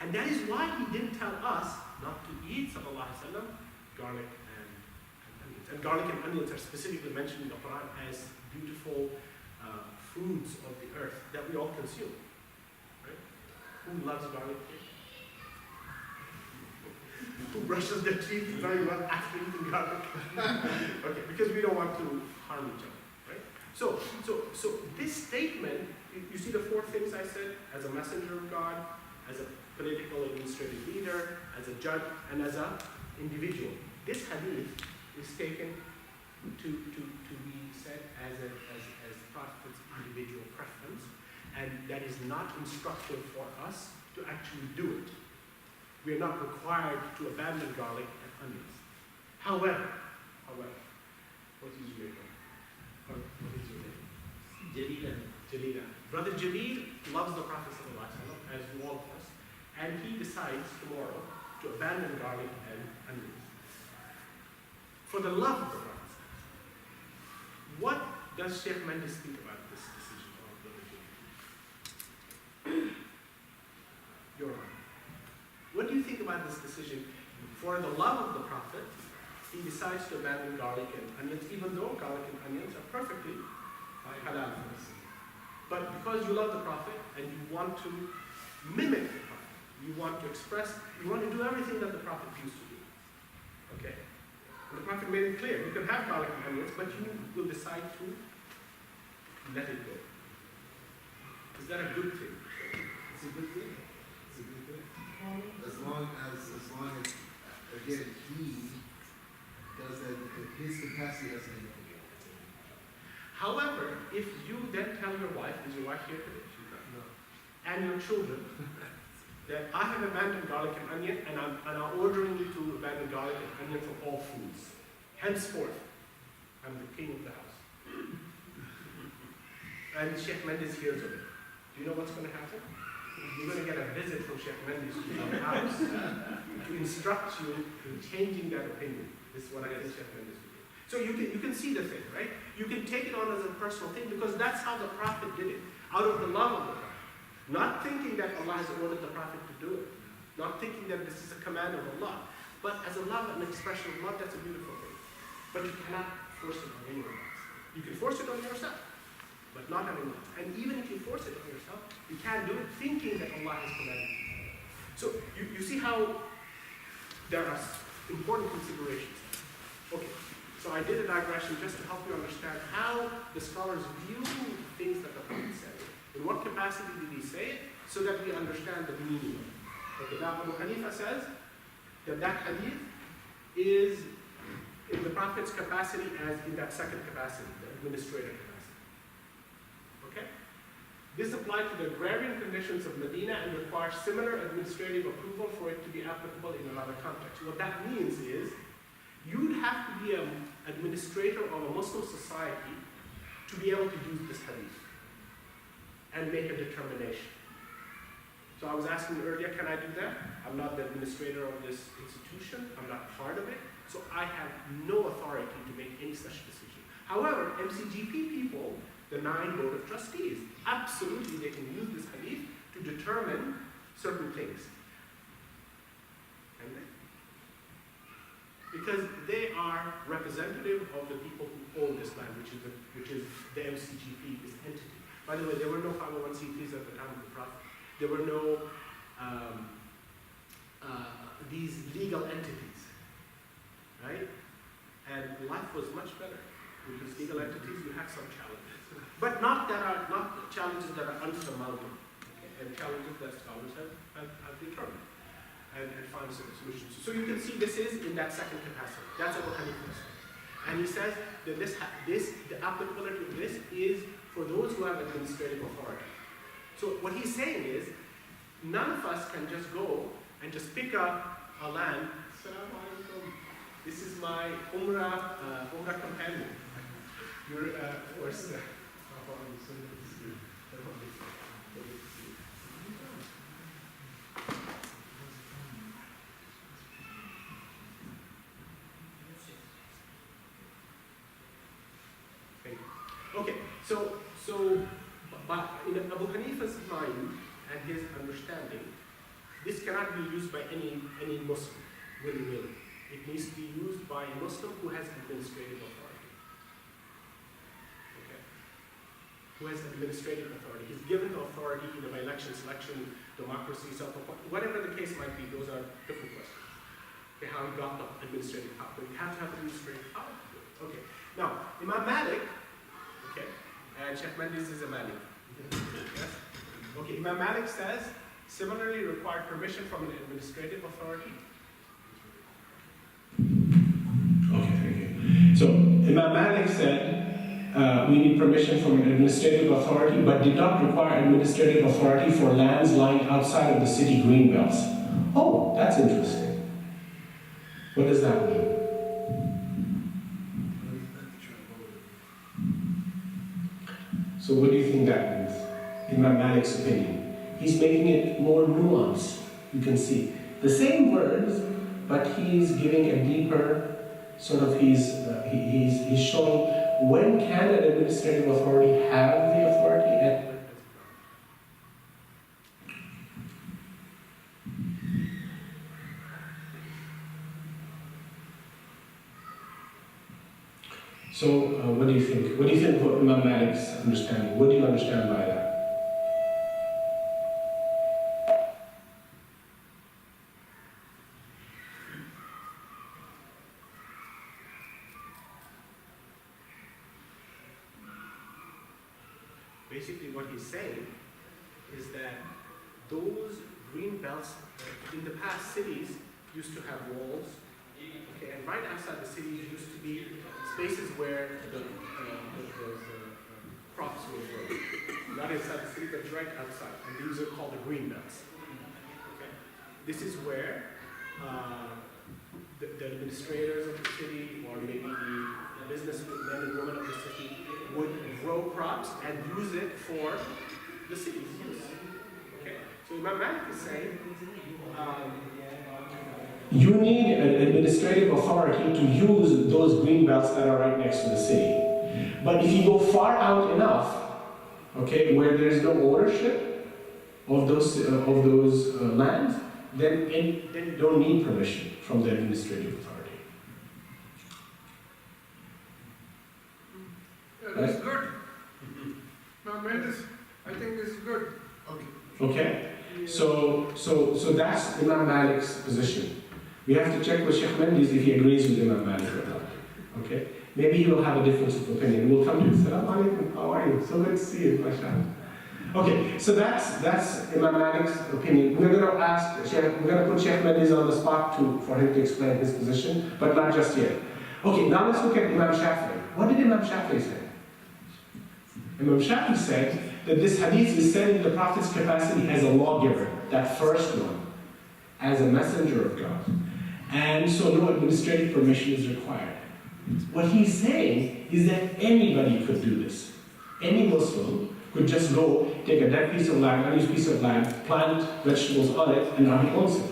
And that is why he didn't tell us not to eat, sallallahu alaihi wasallam, garlic and onions. And garlic and onions are specifically mentioned in the Quran as beautiful foods of the earth that we all consume. Right? Who loves garlic? Who brushes their teeth very well after eating garlic? Okay, because we don't want to harm each other, right? So this statement, you see the four things I said: as a messenger of God, as a political administrative leader, as a judge, and as an individual. This hadith is taken to be said as the Prophet's individual preference, and that is not instructive for us to actually do it. We are not required to abandon garlic and onions. However, what is your name? Or what is your name? Jalila. Brother Jalil loves the Prophet ﷺ, as do all of us, and he decides tomorrow to abandon garlic and onions for the love of the Prophet. What does Sheikh Mendes think about this decision of Brother Jalil? Your Honor. What do you think about this decision? For the love of the Prophet, he decides to abandon garlic and onions, even though garlic and onions are perfectly halal for us. But because you love the Prophet and you want to mimic the Prophet, you want to express, you want to do everything that the Prophet used to do. Okay? And the Prophet made it clear, you can have garlic and onions, but you will decide to let it go. Is that a good thing? It's a good thing. It's a good thing. As long as again, he does that, his capacity doesn't limit. However, if you then tell your wife, is your wife here today? She's not. No. And your children, that I have abandoned garlic and onion, and I'm ordering you to abandon garlic and onion from all foods. Henceforth, I'm the king of the house. And Sheikh Mendes hears of it. Do you know what's going to happen? You're going to get a visit from Sheikh Mendes to your house to instruct you in changing that opinion. This is what I think Sheikh Mendes will do. So you can see the thing, right? You can take it on as a personal thing because that's how the Prophet did it, out of the love of the Prophet. Not thinking that Allah has ordered the Prophet to do it. Not thinking that this is a command of Allah. But as a love and expression of love, that's a beautiful thing. But you cannot force it on anyone else. You can force it on yourself, but not on anyone else. And even if you force it on yourself, you can't do it thinking that Allah has commanded you. So you see how there are important considerations. Okay, so I did a digression just to help you understand how the scholars view things that the Prophet said. In what capacity did he say it? So that we understand the meaning of it. Okay, now Abu Hanifa says that that hadith is in the Prophet's capacity as in that second capacity, the administrative capacity. Okay? This applied to the agrarian conditions of Medina and requires similar administrative approval for it to be applicable in another context. What that means is you'd have to be an administrator of a Muslim society to be able to use this hadith and make a determination. So I was asking earlier, can I do that? I'm not the administrator of this institution. I'm not part of it. So I have no authority to make any such decision. However, MCGP people, the 9 board of trustees, absolutely they can use this hadith to determine certain things. Can they? Because they are representative of the people who own this land, which is the MCGP, this entity. By the way, there were no 501c3s at the time of the Prophet. There were no these legal entities, right? And life was much better. With these legal entities, you have some challenges, but not challenges that are unsurmountable, okay? And challenges that scholars have determined and found solutions. So you can see this is in that second capacity. That's Abu Hanifa. And he says that the applicability of this is for those who have administrative authority. So what he's saying is, none of us can just go and just pick up a land. Assalamu alaikum. This is my Umrah companion. You're, of course, okay, so but in Abu Hanifa's mind and his understanding, this cannot be used by any Muslim, willy-nilly. It needs to be used by a Muslim who has administrative authority. Okay? Who has administrative authority. He's given the authority either by election, selection, democracy, self-appointment, whatever the case might be, those are different questions. Okay, how he got the administrative power. But you have to have administrative power to do it. Okay. Now, Imam Malik, okay, and Sheikh Mendes is a Malik. Yes? Okay, Imam Malik says, similarly required permission from an administrative authority. Okay, thank you. So Imam Malik said, we need permission from an administrative authority, but did not require administrative authority for lands lying outside of the city green belts. Oh, that's interesting. What does that mean? So what do you think that means? Imam Malik's opinion. He's making it more nuanced, you can see. The same words, but he's giving a deeper sort of, he's showing when can an administrative authority have the authority and so what do you think? What do you think of Imam Malik's understanding? What do you understand by that? Basically what he's saying is that those green belts in the past cities used to have walls, okay, and right outside the cities used to be spaces where the crops would grow. Not inside the city, but right outside, and these are called the green belts. Okay. This is where the administrators of the city, or maybe the businessmen and women of the city, would grow crops and use it for the city's use. Okay? So Imam Malik is saying, you need an administrative authority to use those green belts that are right next to the city. But if you go far out enough, okay, where there is no ownership of those lands, then you don't need permission from the administrative authority. Yeah, that's good. Tremendous. I think this is good. Okay? So that's Imam Malik's position. We have to check with Sheikh Mendes if he agrees with Imam Malik or not. Okay? Maybe he will have a difference of opinion. We'll come to you. Assalamu alaikum. How are you? So good to see you, mashallah. Okay, so that's Imam Malik's opinion. We're going to put Sheikh Mendes on the spot for him to explain his position, but not just yet. Okay, now let's look at Imam Shafi'i. What did Imam Shafi'i say? Imam Shafi'i said that this hadith is said in the Prophet's capacity as a lawgiver, that first one, as a messenger of God. And so no administrative permission is required. What he's saying is that anybody could do this. Any Muslim could just go, take a dead piece of land, unused piece of land, plant vegetables on it, and now he owns it.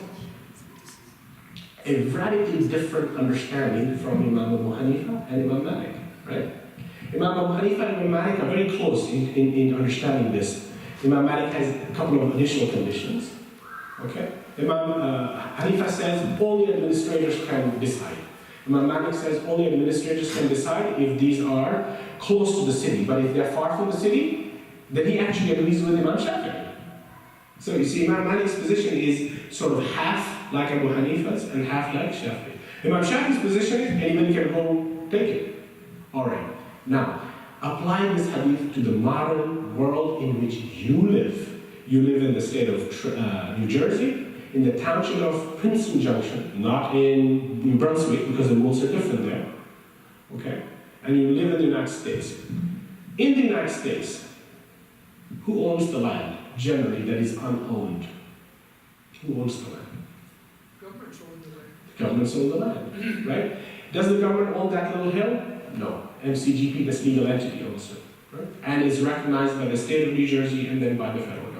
A radically different understanding from Imam Abu Hanifa and Imam Malik, right? Imam Abu Hanifa and Imam Malik are very close in understanding this. Imam Malik has a couple of additional conditions, okay? Imam Hanifa says only administrators can decide. Imam Malik says only administrators can decide if these are close to the city, but if they're far from the city, then he actually agrees with Imam Shafi'i. So you see, Imam Malik's position is sort of half like Abu Hanifa's and half like Shafi'i. Imam Shafi'i's position is anybody can go take it. All right. Now, applying this hadith to the modern world in which you live. You live in the state of New Jersey, in the township of Princeton Junction, not in New Brunswick because the rules are different there. Okay? And you live in the United States. In the United States, who owns the land, generally, that is unowned? Who owns the land? Government's own the land. Governments own the land, right? Does the government own that little hill? No. MCGP, this legal entity, owns it, right? And is recognized by the state of New Jersey and then by the federal government.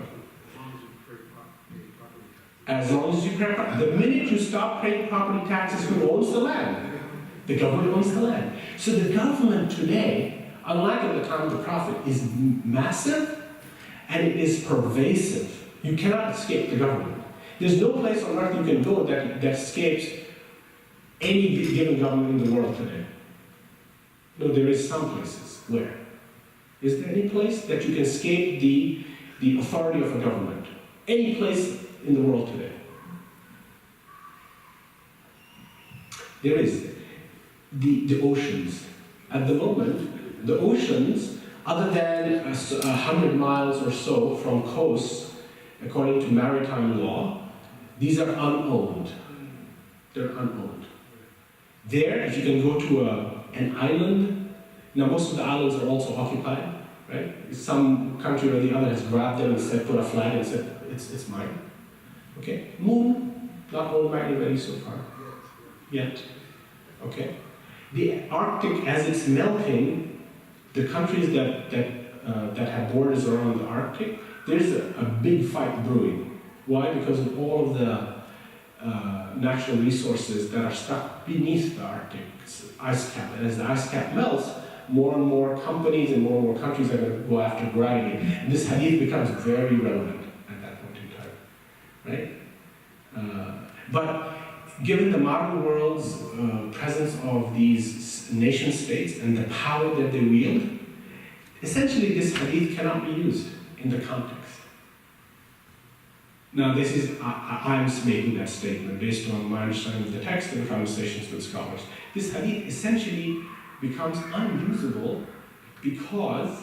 As long as you pay property. The minute you stop paying property taxes, who owns the land? The government owns the land. So the government today, unlike at the time of the Prophet, is massive and it is pervasive. You cannot escape the government. There's no place on earth you can go that escapes any given government in the world today. No, there is some places. Where? Is there any place that you can escape the authority of a government? Any place in the world today? There is. The oceans. At the moment, the oceans, other than 100 miles or so from coasts, according to maritime law, these are unowned. They're unowned. There, if you can go to an island. Now, most of the islands are also occupied, right? Some country or the other has grabbed them and said, put a flag and said, it's mine. Okay? Moon, not owned by anybody so far. Yet. Okay? The Arctic, as it's melting, the countries that have borders around the Arctic, there's a big fight brewing. Why? Because of all of the natural resources that are stuck beneath the Arctic ice cap. And as the ice cap melts, more and more companies and more countries are going to go after grabbing it. And this hadith becomes very relevant at that point in time, right? But given the modern world's presence of these nation states and the power that they wield, essentially this hadith cannot be used in the context. Now this is, I'm making that statement based on my understanding of the text and conversations with scholars. This hadith essentially becomes unusable because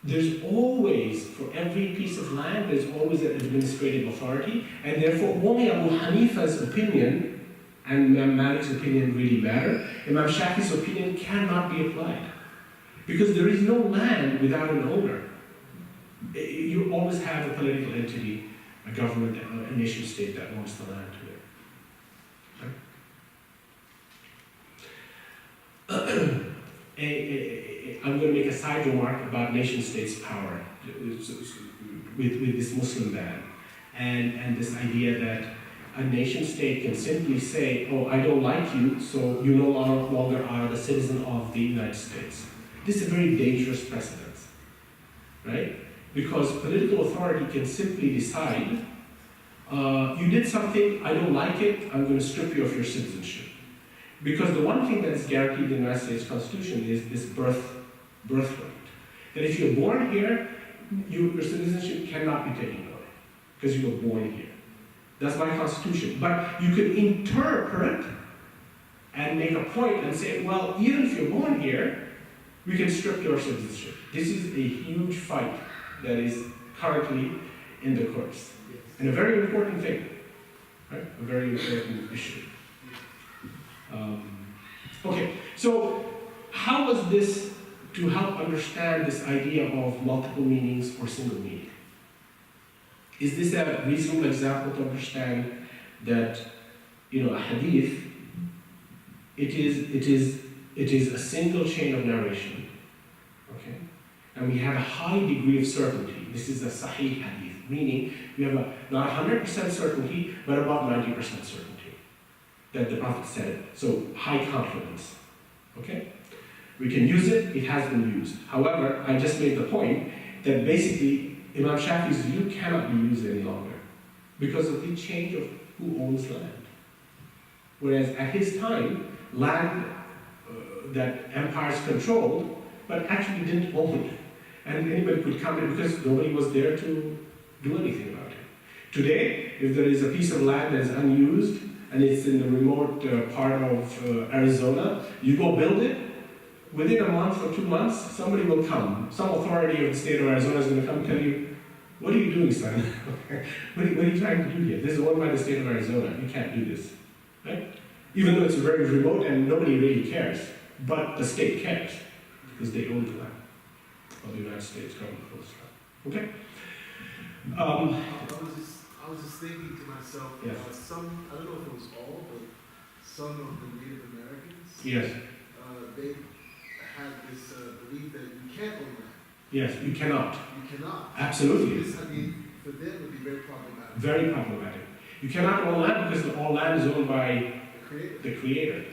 there's always, for every piece of land, there's always an administrative authority, and therefore only Abu Hanifa's opinion and Imam Malik's opinion really matter. Imam Shafi's opinion cannot be applied because there is no land without an owner. You always have a political entity, a government, a nation state that owns the land to it. I'm going to make a side remark about nation states' power with this Muslim ban and this idea that a nation state can simply say, oh, I don't like you, so you no longer are the citizen of the United States. This is a very dangerous precedent, right? Because political authority can simply decide, you did something, I don't like it, I'm going to strip you of your citizenship. Because the one thing that is guaranteed in the United States Constitution is this birthright. That if you're born here, your citizenship cannot be taken away because you were born here. That's my Constitution. But you can interpret and make a point and say, well, even if you're born here, we can strip your citizenship. This is a huge fight that is currently in the courts. And a very important thing, right? A very important issue. Okay, so how was this to help understand this idea of multiple meanings or single meaning? Is this a reasonable example to understand that, a hadith, it is a single chain of narration, okay? And we have a high degree of certainty. This is a sahih hadith, meaning we have not 100% certainty, but about 90% certainty that the Prophet said it. So high confidence, okay? We can use it, it has been used. However, I just made the point that basically Imam Shafi's view cannot be used any longer because of the change of who owns land. Whereas at his time, land that empires controlled, but actually didn't own it. And anybody could come in because nobody was there to do anything about it. Today, if there is a piece of land that is unused, and it's in the remote part of Arizona, you go build it, within a month or 2 months, somebody will come. Some authority of the state of Arizona is going to come tell you, what are you doing, son? what are you trying to do here? This is owned by the state of Arizona. You can't do this, right? Even though it's very remote and nobody really cares, but the state cares because they own the land of the United States government. Okay? I was just thinking to myself, Yes. some, I don't know if it was all, but some of the Native Americans, Yes, they had this belief that you can't own land. yes, you cannot. You cannot. Absolutely. This, for them, would be very problematic. Very problematic. You cannot own land because all land is owned by The creator. the Creator.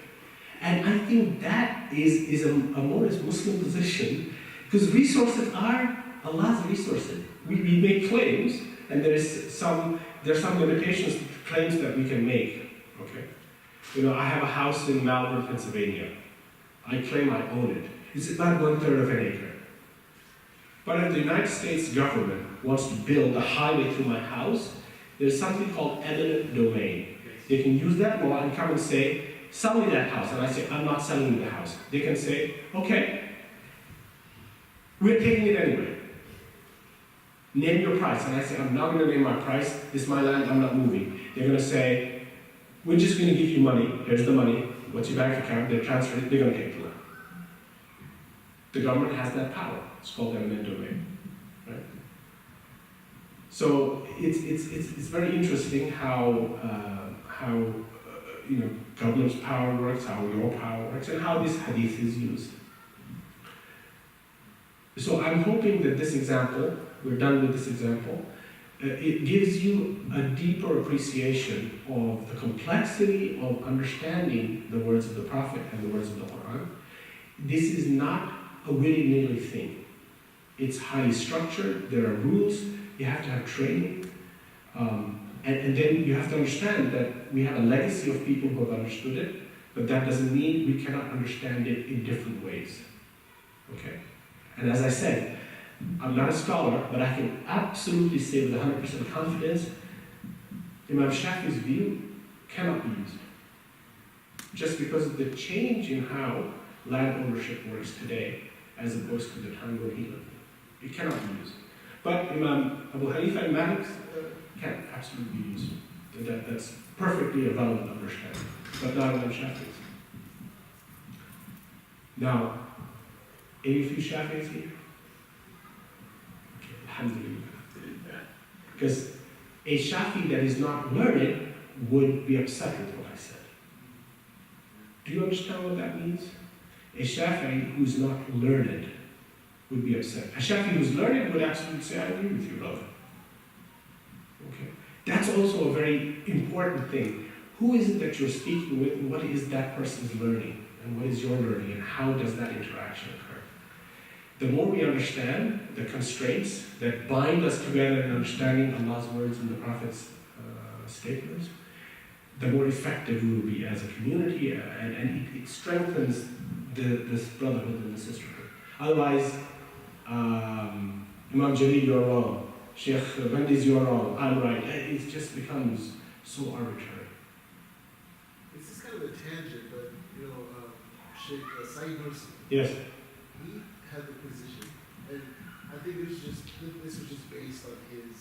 And I think that is a more Muslim position because resources are Allah's resources. We make claims, and there's some limitations to claims that we can make. Okay, I have a house in Malvern, Pennsylvania. I claim I own it. It's about 1/3 of an acre. But if the United States government wants to build a highway through my house, there's something called eminent domain. They can use that law and come and say, sell me that house. And I say, I'm not selling you the house. They can say, okay, we're taking it anyway. Name your price. And I say, I'm not going to name my price. This is my land. I'm not moving. They're going to say, we're just going to give you money. Here's the money. What's your bank account? They transfer it, they're going to take the land. The government has that power. It's called eminent domain, right? So it's very interesting how you know, government's power works, how your power works, and how this hadith is used. So I'm hoping that this example, we're done with this example, it gives you a deeper appreciation of the complexity of understanding the words of the Prophet and the words of the Quran. This is not a willy-nilly thing. It's highly structured, there are rules, you have to have training, and then you have to understand that we have a legacy of people who have understood it, but that doesn't mean we cannot understand it in different ways. Okay? And as I said, I'm not a scholar, but I can absolutely say with 100% confidence, Imam Shafi's view cannot be used. Just because of the change in how land ownership works today, as opposed to the time when he lived. It cannot be used. But Imam Abu Hanifa and Malik can absolutely be used. That's perfectly a relevant understanding, but not Imam Shafi's. Now, any few Shafi'is here? Okay, alhamdulillah. Because a Shafi that is not learned would be upset with what I said. Do you understand what that means? A Shafi who's not learned would be upset. A Shafi who's learned would absolutely say, I agree with you, brother. Okay? That's also a very important thing. Who is it that you're speaking with, and what is that person's learning, and what is your learning, and how does that interaction occur? The more we understand the constraints that bind us together in understanding Allah's words and the Prophet's statements, the more effective we will be as a community, and it strengthens this brotherhood and the sisterhood. Otherwise, Imam Jalil, you're wrong. Sheikh Mendes, you're wrong. I'm right. It just becomes so arbitrary. It's just kind of a tangent, but you know, Sheikh Saeed Nursi, Yes. he had the position, and I think this was just based on his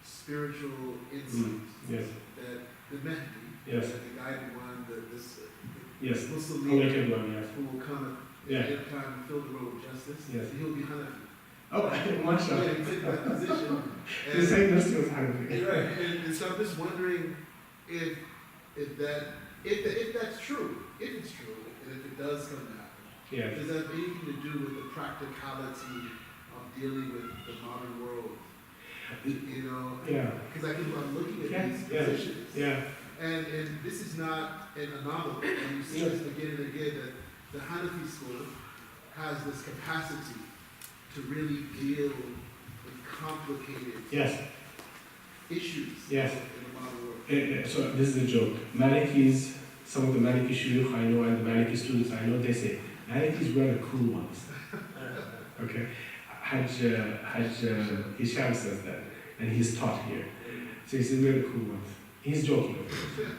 spiritual insights. Yes. That the Mahdi, Yes. that the guided one, this Yes. Muslim leader Awakened one, yes. who will come at Yeah. the end of time and fill the road with justice, Yes. he'll be Hanafi. Oh, much Yeah, he took that position. The same Nursi was Hanafi. Right, and so I'm just wondering if that's true, if it's true, and if it does come to happen, Yeah. does that have anything to do with the practicality of dealing with the modern world? You know, Yeah. because I'm looking at Yeah, these yeah, positions, Yeah. and this is not an anomaly. And you see this again and again that the Hanafi school has this capacity to really deal with complicated Yes. issues Yes. in the modern world. So this is a joke. Malikis, some of the Maliki shuyukh I know and the Maliki students I know, they say, Malikis were the cool ones. Okay? Hajj Hisham says that, and he's taught here. So he says, we're the cool ones. He's joking, of course.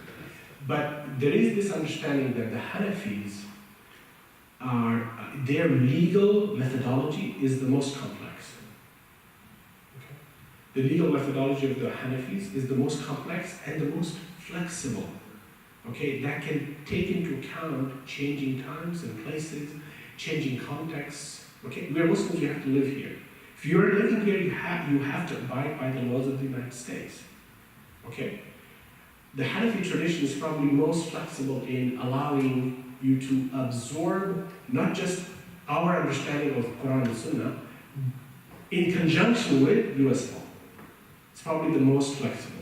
But there is this understanding that the Hanafis their legal methodology is the most complex. Okay? The legal methodology of the Hanafis is the most complex and the most flexible. Okay, that can take into account changing times and places, changing contexts. Okay, we are Muslims, we have to live here. If you're living here, you have to abide by the laws of the United States. Okay? The Hanafi tradition is probably most flexible in allowing you to absorb not just our understanding of Quran and Sunnah in conjunction with US law. It's probably the most flexible.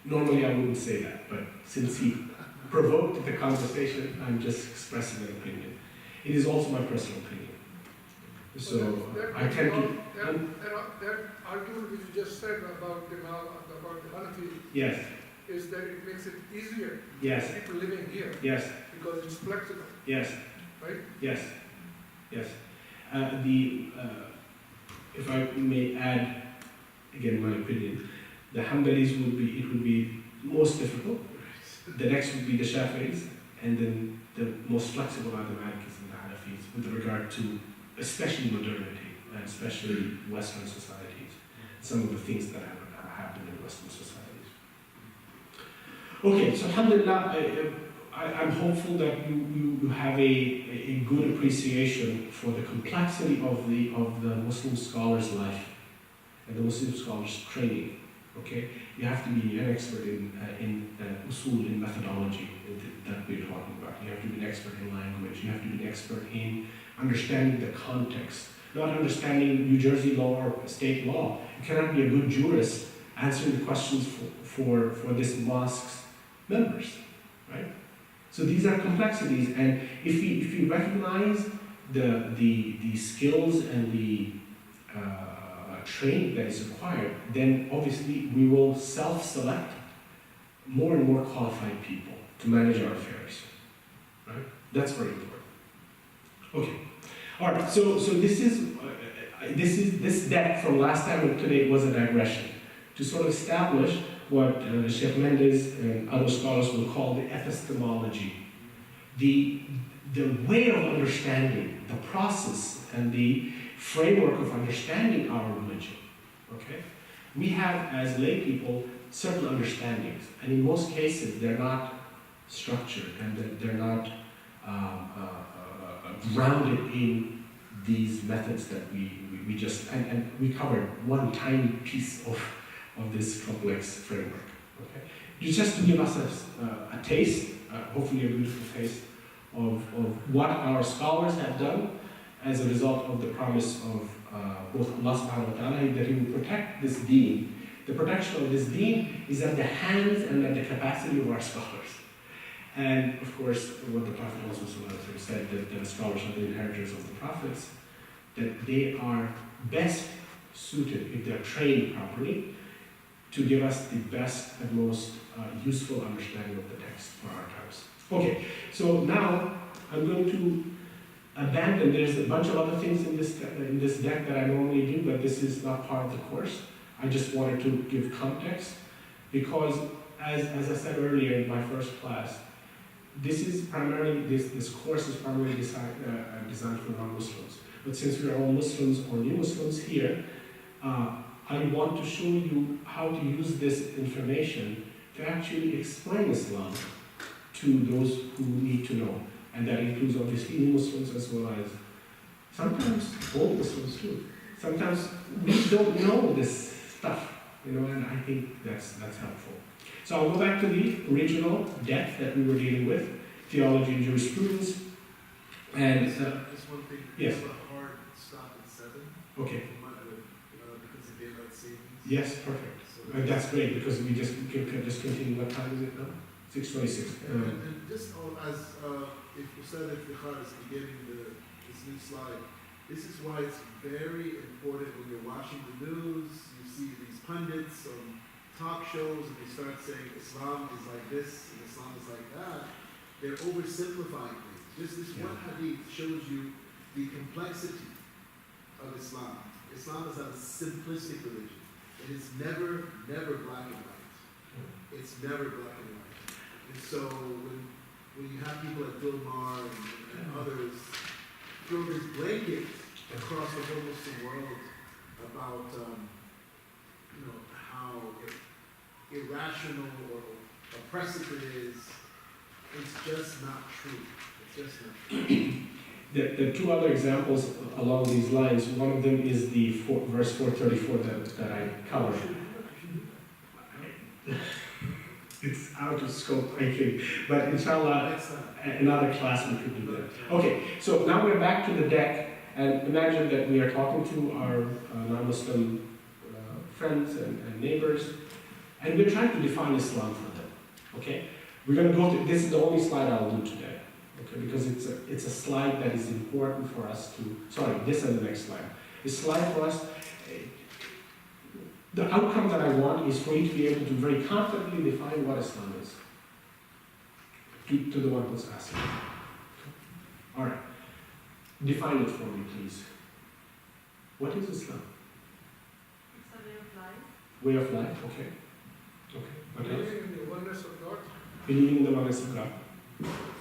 Normally I wouldn't say that, but since he provoked the conversation, I'm just expressing an opinion. It is also my personal opinion. So I tend to... That argument which you just said about the Hanafi Yes, is that it makes it easier yes, for people living here yes, because it's flexible, yes, right? yes, yes. If I may add, again, my opinion, the Hanbalis would be most difficult. The next would be the Shafi'is, and then the most flexible are the Malikis and the Hanafis with regard to especially modernity, and especially Western societies, some of the things that have happened in Western societies. Okay, so alhamdulillah, I'm hopeful that you have a good appreciation for the complexity of the Muslim scholar's life and the Muslim scholar's training. Okay, you have to be an expert in usul, in methodology that we're talking about. You have to be an expert in language. You have to be an expert in understanding the context, not understanding New Jersey law or state law. You cannot be a good jurist answering the questions for this mosque's members, right? So these are complexities, and if we recognize the skills and the training that is required, then obviously we will self-select more and more qualified people to manage our affairs, right? That's very important. Okay, all right. So this deck from last time and today was a digression to sort of establish what Sheikh Mendes and other scholars will call the epistemology, the way of understanding, the process and the framework of understanding our religion. Okay, we have as lay people certain understandings, and in most cases they're not structured and they're not grounded in these methods that we just and we covered one tiny piece of this complex framework. Okay, just to give us a taste, hopefully a beautiful taste of what our scholars have done as a result of the promise of both Allah subhanahu wa ta'ala that He will protect this deen. The protection of this deen is at the hands and at the capacity of our scholars. And of course, what the Prophet also said, that the scholars are the inheritors of the prophets, that they are best suited, if they're trained properly, to give us the best and most useful understanding of the text for our times. Okay, so now I'm going to abandon, there's a bunch of other things in this deck that I normally do, but this is not part of the course. I just wanted to give context, because as I said earlier in my first class, this course is primarily designed for non-Muslims. But since we are all Muslims or new Muslims here, I want to show you how to use this information to actually explain Islam to those who need to know. And that includes obviously new Muslims as well as sometimes old Muslims too. Sometimes we don't know this stuff, and I think that's helpful. So I'll go back to the original deck that we were dealing with, theology and jurisprudence. And just one thing. yes. Have a hard stop at 7. Okay. Because of daylight savings. Yes, perfect. So That's great, because we just continue. What time is it now? 6:26. and just as if Ustad Iftikhar is beginning this new slide, this is why it's very important when you're watching the news, you see these pundits on talk shows and they start saying Islam is like this and Islam is like that. They're oversimplifying things. Just this one hadith shows you the complexity of Islam. Islam is not a simplistic religion. It is never black and white. It's never black and white. And so when you have people like Bill Maher and others throw this blanket across the whole Muslim world about how irrational or oppressive it is, it's just not true. It's just not true. The two other examples along these lines, one of them is the verse 434 that I covered. It's out of scope, I think. But inshallah, another class we could do that. Okay, so now we're back to the deck, and imagine that we are talking to our non-Muslim friends and neighbors, and we're trying to define Islam for them. Okay? We're going to go to, this is the only slide I'll do today. Okay, because it's a slide that is important for us to, sorry, this is the next slide. This slide for us, the outcome that I want is for you to be able to very confidently define what Islam is. To the one who's asking. All right. Define it for me, please. What is Islam? It's a way of life. Way of life, okay. Okay. What else? Believing in the oneness of God. Believing in the oneness of God.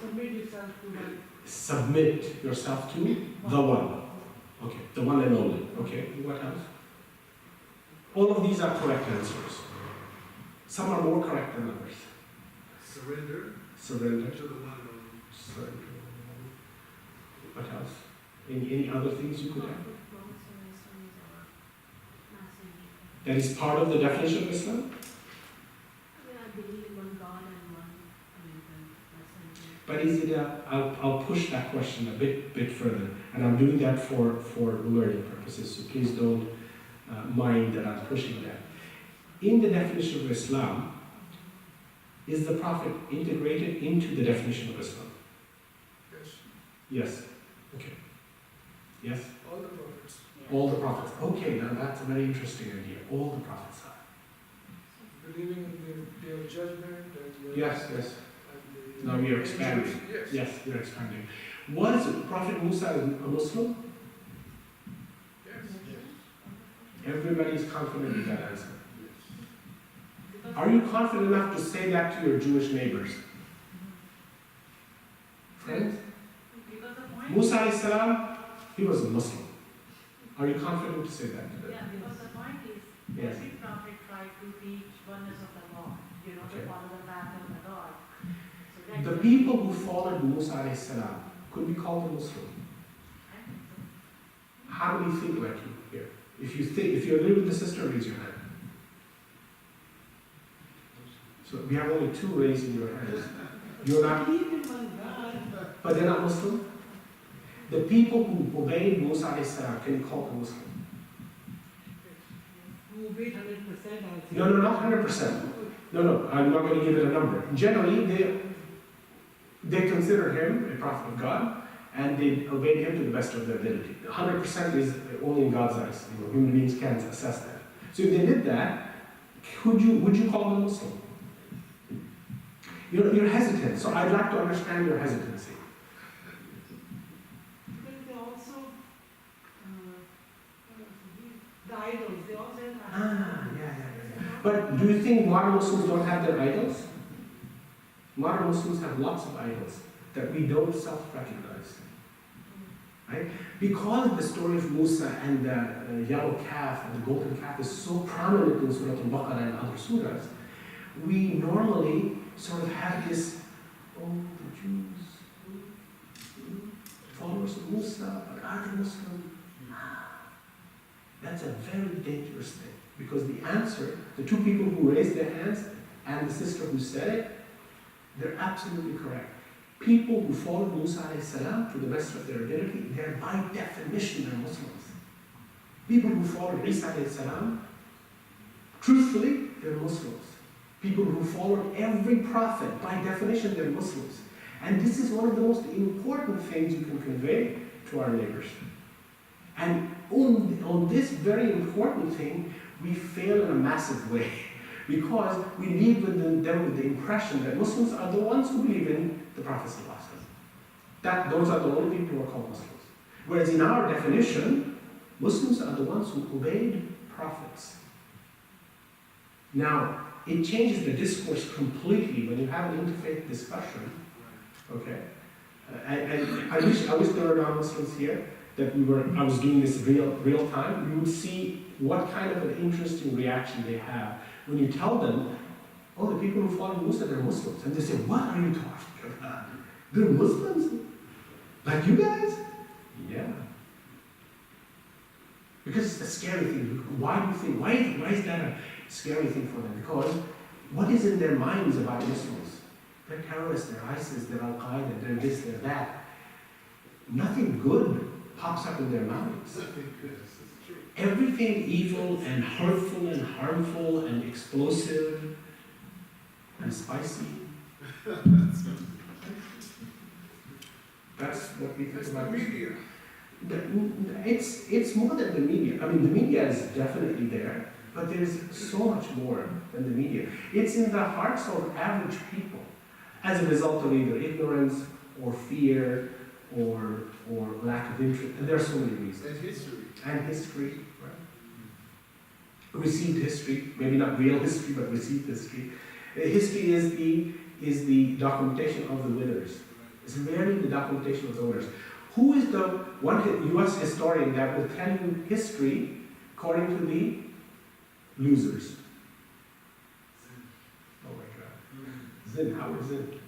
Submit yourself to my Submit yourself to the one. Okay, the one and only. Okay, what else? All of these are correct answers. Some are more correct than others. Surrender surrender, to the one and only. surrender. What else? Any other things you could add? That is part of the definition of Islam? I believe in one God and one, But is it I'll push that question a bit further, and I'm doing that for learning purposes, so please don't mind that I'm pushing that. In the definition of Islam, is the Prophet integrated into the definition of Islam? Yes, Yes. Okay. Yes? all the prophets. All the prophets. Okay, now that's a very interesting idea. All the prophets are. Believing in the day of judgment and. Yes, yes. and the- Now we are expanding. Yes. Yes, we're expanding. Was Prophet Musa a Muslim? Yes. Everybody is confident in that answer. Are you confident enough to say that to your Jewish neighbors? Friends? Musa alayhi salam, he was a Muslim. Are you confident to say that to them? Yeah, because the point is, Yes. every prophet tried to teach oneness of the law, Okay. to follow the path of the God. So that's The people who followed Musa alayhi salam, could we call them Muslim? I think so. How do we think like you here? If you agree with the sister, raise your hand. So we have only two raising your hands. You're not, Believe in one God. but they're not Muslim? The people who obeyed Musa alayhi salam, can you call them Muslim? Who obeyed 100%, I'll say. No, not 100%. No, I'm not going to give it a number. Generally, they consider him a prophet of God, and they obeyed him to the best of their ability. 100% is only in God's eyes. Human beings can't assess that. So if they did that, would you call them Muslim? You're hesitant, so I'd like to understand your hesitancy. Because they also, the idols, they also have Yeah. But do you think modern Muslims don't have their idols? Modern Muslims have lots of idols that we don't self-recognize. Right? Because the story of Musa and the yellow calf and the golden calf is so prominent in Surah Al-Baqarah and other surahs, we normally sort of have this, the Jews, followers of Musa, but are they Muslim? That's a very dangerous thing, because the answer, the two people who raised their hands and the sister who said it, they're absolutely correct. People who followed Musa alayhi salam to the best of their ability, they're by definition they're Muslims. People who followed Isa alayhi salam, truthfully, they're Muslims. People who followed every prophet, by definition, they're Muslims. And this is one of the most important things you can convey to our neighbors. And on this very important thing, we fail in a massive way. Because we leave them with the impression that Muslims are the ones who believe in the Prophet ﷺ. Those are the only people who are called Muslims. Whereas in our definition, Muslims are the ones who obeyed prophets. Now, it changes the discourse completely when you have an interfaith discussion. Okay? I wish there were non-Muslims here, that I was doing this real time. You would see what kind of an interesting reaction they have when you tell them, oh, the people who follow Musa, they're Muslims. And they say, what are you talking about? They're Muslims? Like you guys? Yeah. Because it's a scary thing. Why do you think, why is that a scary thing for them? Because what is in their minds about Muslims? They're terrorists, they're ISIS, they're Al-Qaeda, they're this, they're that. Nothing good pops up in their minds. Everything evil and hurtful and harmful and explosive and spicy. That's what we think That's the about media. It's more than the media. I mean, the media is definitely there, but there's so much more than the media. It's in the hearts of average people as a result of either ignorance or fear or lack of interest. And there are so many reasons. And history, right? Received history, maybe not real history, but received history. History is the documentation of the winners. It's rarely the documentation of the winners. Who is the one U.S. historian that will tell you history according to the losers? Oh my God. Zin, how is it?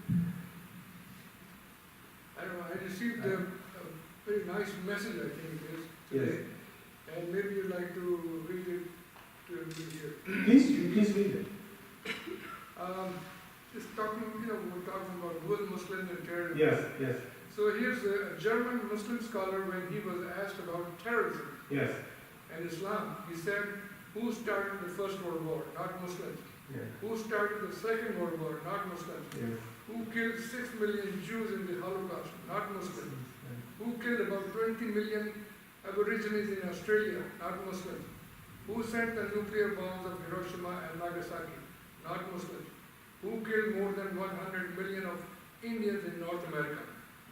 I don't know, I received a very nice message, I think it is, today. And maybe you'd like to read it to everybody here. Please read it. Just talking, we're talking about good Muslims and terrorism. Yes, So here's a German Muslim scholar when he was asked about terrorism yes. and Islam. He said, who started the First World War? Not Muslims. Yeah. Who started the Second World War? Not Muslims. Yeah. Who killed 6 million Jews in the Holocaust? Not Muslims. Who killed about 20 million Aborigines in Australia? Not Muslims. Who sent the nuclear bombs of Hiroshima and Nagasaki? Not Muslims. Who killed more than 100 million of Indians in North America?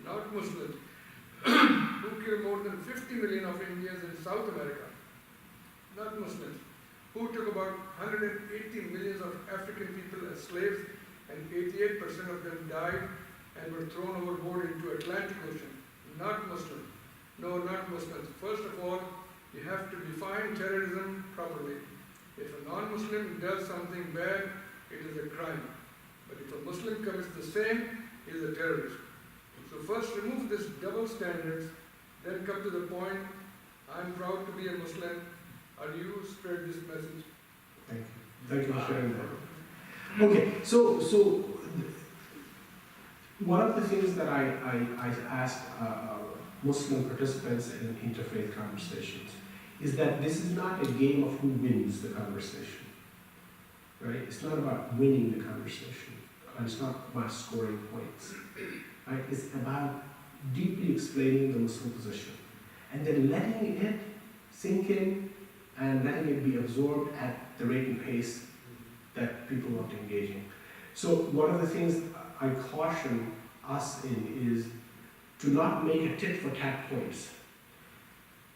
Not Muslims. Who killed more than 50 million of Indians in South America? Not Muslims. Who took about 180 millions of African people as slaves, and 88% of them died and were thrown overboard into Atlantic Ocean? Not Muslims. No, not Muslims. First of all, you have to define terrorism properly. If a non-Muslim does something bad, it is a crime. But if a Muslim commits the same, he is a terrorist. So first remove this double standards, then come to the point, I'm proud to be a Muslim. How do you spread this message? Thank you. Thank you for sharing that. Okay, so one of the things that I ask Muslim participants in interfaith conversations is that this is not a game of who wins the conversation, right? It's not about winning the conversation, and it's not about scoring points, right? It's about deeply explaining the Muslim position, and then letting it sink in and letting it be absorbed at the rate and pace that people want to engage in. So one of the things I caution us in is to not make a tit-for-tat points.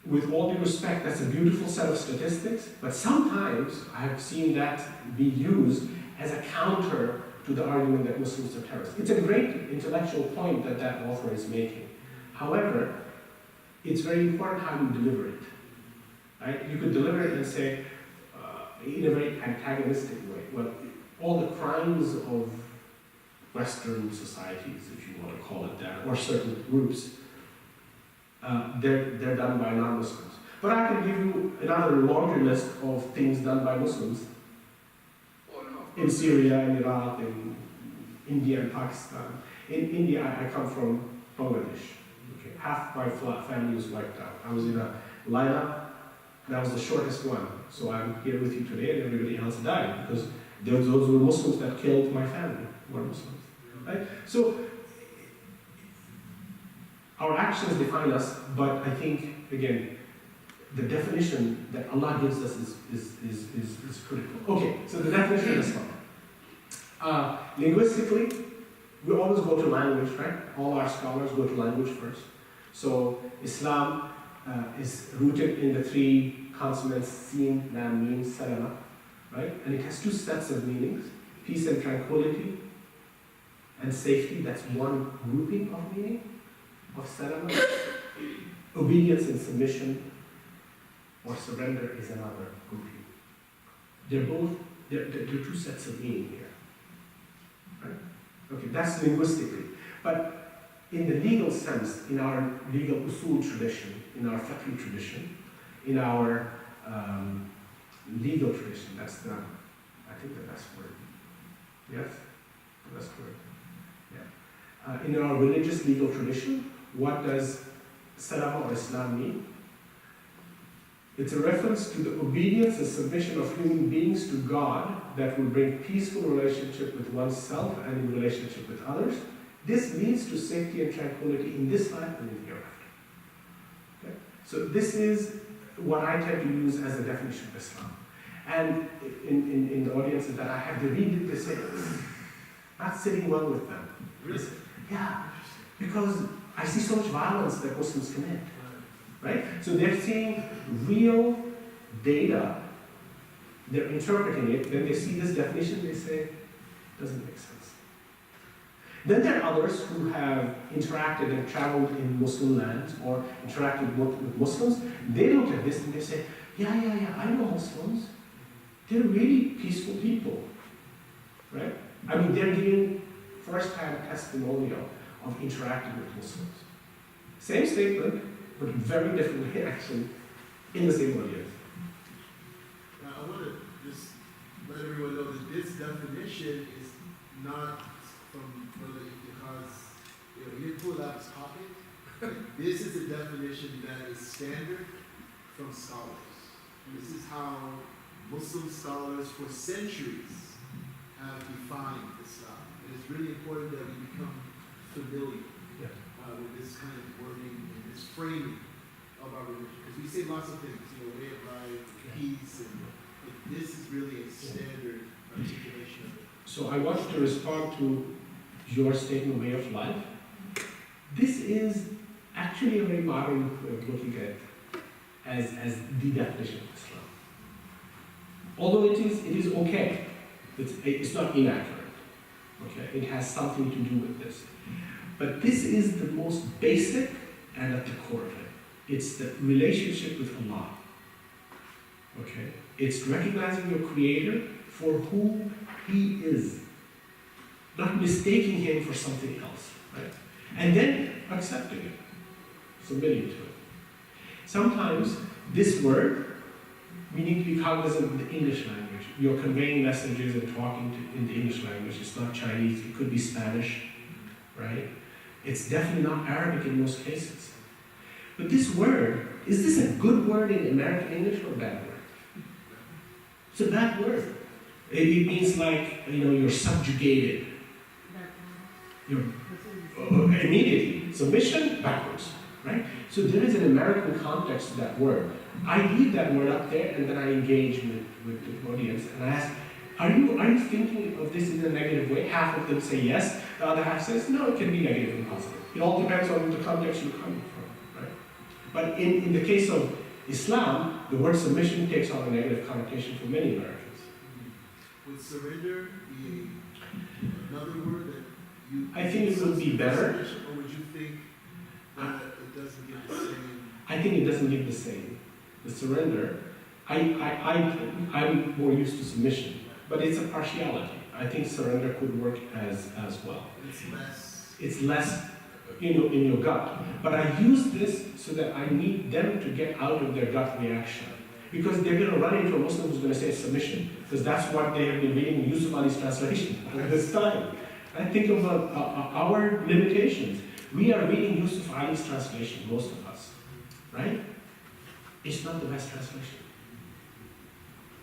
With all due respect, that's a beautiful set of statistics, but sometimes I have seen that be used as a counter to the argument that Muslims are terrorists. It's a great intellectual point that that author is making. However, it's very important how you deliver it. Right? You could deliver it and say, in a very antagonistic way, well, all the crimes of Western societies, if you want to call it that, or certain groups, they're done by non-Muslims. But I can give you another laundry list of things done by Muslims in Syria, in Iraq, in India and Pakistan. In India, I come from Bangladesh. Okay. Half my family was wiped out. I was in a lineup. That was the shortest one. So I'm here with you today, and everybody else died because those were Muslims that killed my family, were Muslims. Right? So our actions define us, but I think, again, the definition that Allah gives us is critical. Okay, so the definition is Islam. Linguistically, we always go to language, right? All our scholars go to language first. So Islam is rooted in the three consonants Sin, Lam, Mim, Salama, right? And it has two sets of meanings: peace and tranquility, and safety. That's one grouping of meaning of Salama. Obedience and submission or surrender is another grouping. They're two sets of meaning here, right? Okay, that's linguistically. But in the legal sense, in our legal usul tradition, in our fiqh tradition, in our legal tradition, that's I think the best word. Yes? The best word. Yeah. In our religious legal tradition, what does Salama or Islam mean? It's a reference to the obedience and submission of human beings to God that will bring peaceful relationship with oneself and in relationship with others. This leads to safety and tranquility in this life and in the hereafter. Okay? So this is what I tend to use as a definition of Islam. And in the audiences that I have, they read it, they say, not sitting well with them. Really? Yeah, because I see so much violence that Muslims commit. Right? So they're seeing real data, they're interpreting it, then they see this definition, they say, it doesn't make sense. Then there are others who have interacted and traveled in Muslim lands or interacted with Muslims. They look at this and they say, yeah, I know Muslims. They're really peaceful people, right? I mean, they're giving first-hand testimonial of interacting with Muslims. Same statement, but very different reaction in the same audience. Now, I want to just let everyone know that this definition is not from Brother Iftikhar's, he didn't pull it out of his pocket. This is a definition that is standard from scholars. This is how Muslim scholars for centuries have defined Islam. It is really important that we become familiar with this kind of wording and this framing of our religion. Because we say lots of things, way of life, peace, but this is really a standard articulation of it. So I want you to respond to your statement, way of life. This is actually a very modern way of looking at as the definition of Islam. Although it is okay, it's not inaccurate. Okay, it has something to do with this. But this is the most basic and at the core of it. It's the relationship with Allah. Okay? It's recognizing your Creator for who He is, not mistaking Him for something else, right? And then accepting it, submitting to it. Sometimes this word, we need to be cognizant of the English language. You're conveying messages and talking in the English language. It's not Chinese, it could be Spanish, right? It's definitely not Arabic in most cases. But this word, is this a good word in American English or a bad word? It's a bad word. It means like, you're subjugated. You're immediately. Submission, backwards, right? So there is an American context to that word. I read that word up there and then I engage with the audience and I ask, are you thinking of this in a negative way? Half of them say yes, the other half says no, it can be negative and positive. It all depends on the context you're coming from, right? But in the case of Islam, the word submission takes on a negative connotation for many Americans. Would surrender be another word that you... I think it would be better. Or would you think that it doesn't give the same... I think it doesn't give the same. The surrender, I'm more used to submission, but it's a partiality. I think surrender could work as well. It's less, in your gut. But I use this so that I need them to get out of their gut reaction. Because they're going to run into a Muslim who's going to say submission. Because that's what they have been reading in Yusuf Ali's translation at this time. And think of our limitations. We are reading Yusuf Ali's translation, most of us. Right? It's not the best translation.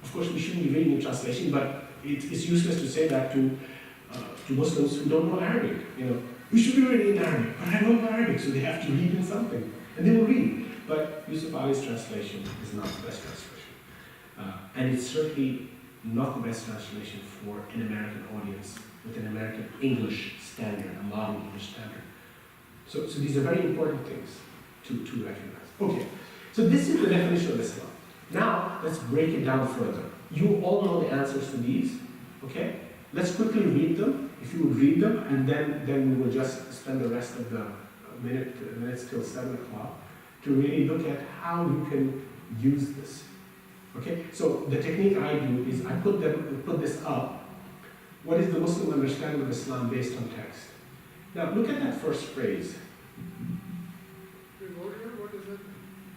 Of course, we shouldn't be reading the translation, but it's useless to say that to Muslims who don't know Arabic. We should be reading in Arabic, but I don't know Arabic, so they have to read in something, and they will read. But Yusuf Ali's translation is not the best translation, and it's certainly not the best translation for an American audience with an American English standard, a modern English standard. So these are very important things to recognize. Okay, so this is the definition of Islam. Now, let's break it down further. You all know the answers to these, okay? Let's quickly read them, if you would read them, and then we will just spend the rest of the minutes till 7 o'clock to really look at how you can use this. Okay, so the technique I do is I put this up. What is the Muslim understanding of Islam based on text? Now, look at that first phrase. Primordial, what does that mean?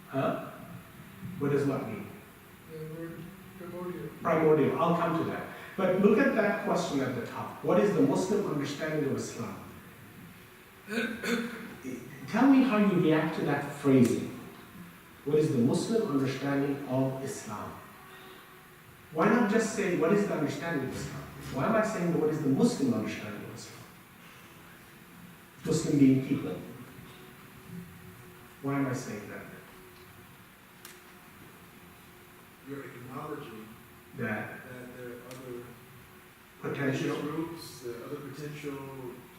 Huh? What does what mean? The word primordial. Primordial, I'll come to that. But look at that question at the top. What is the Muslim understanding of Islam? Tell me how you react to that phrasing. What is the Muslim understanding of Islam? Why not just say, what is the understanding of Islam? Why am I saying, what is the Muslim understanding of Islam? Muslim being people. Why am I saying that? You're acknowledging That there are other potential groups, there are other potential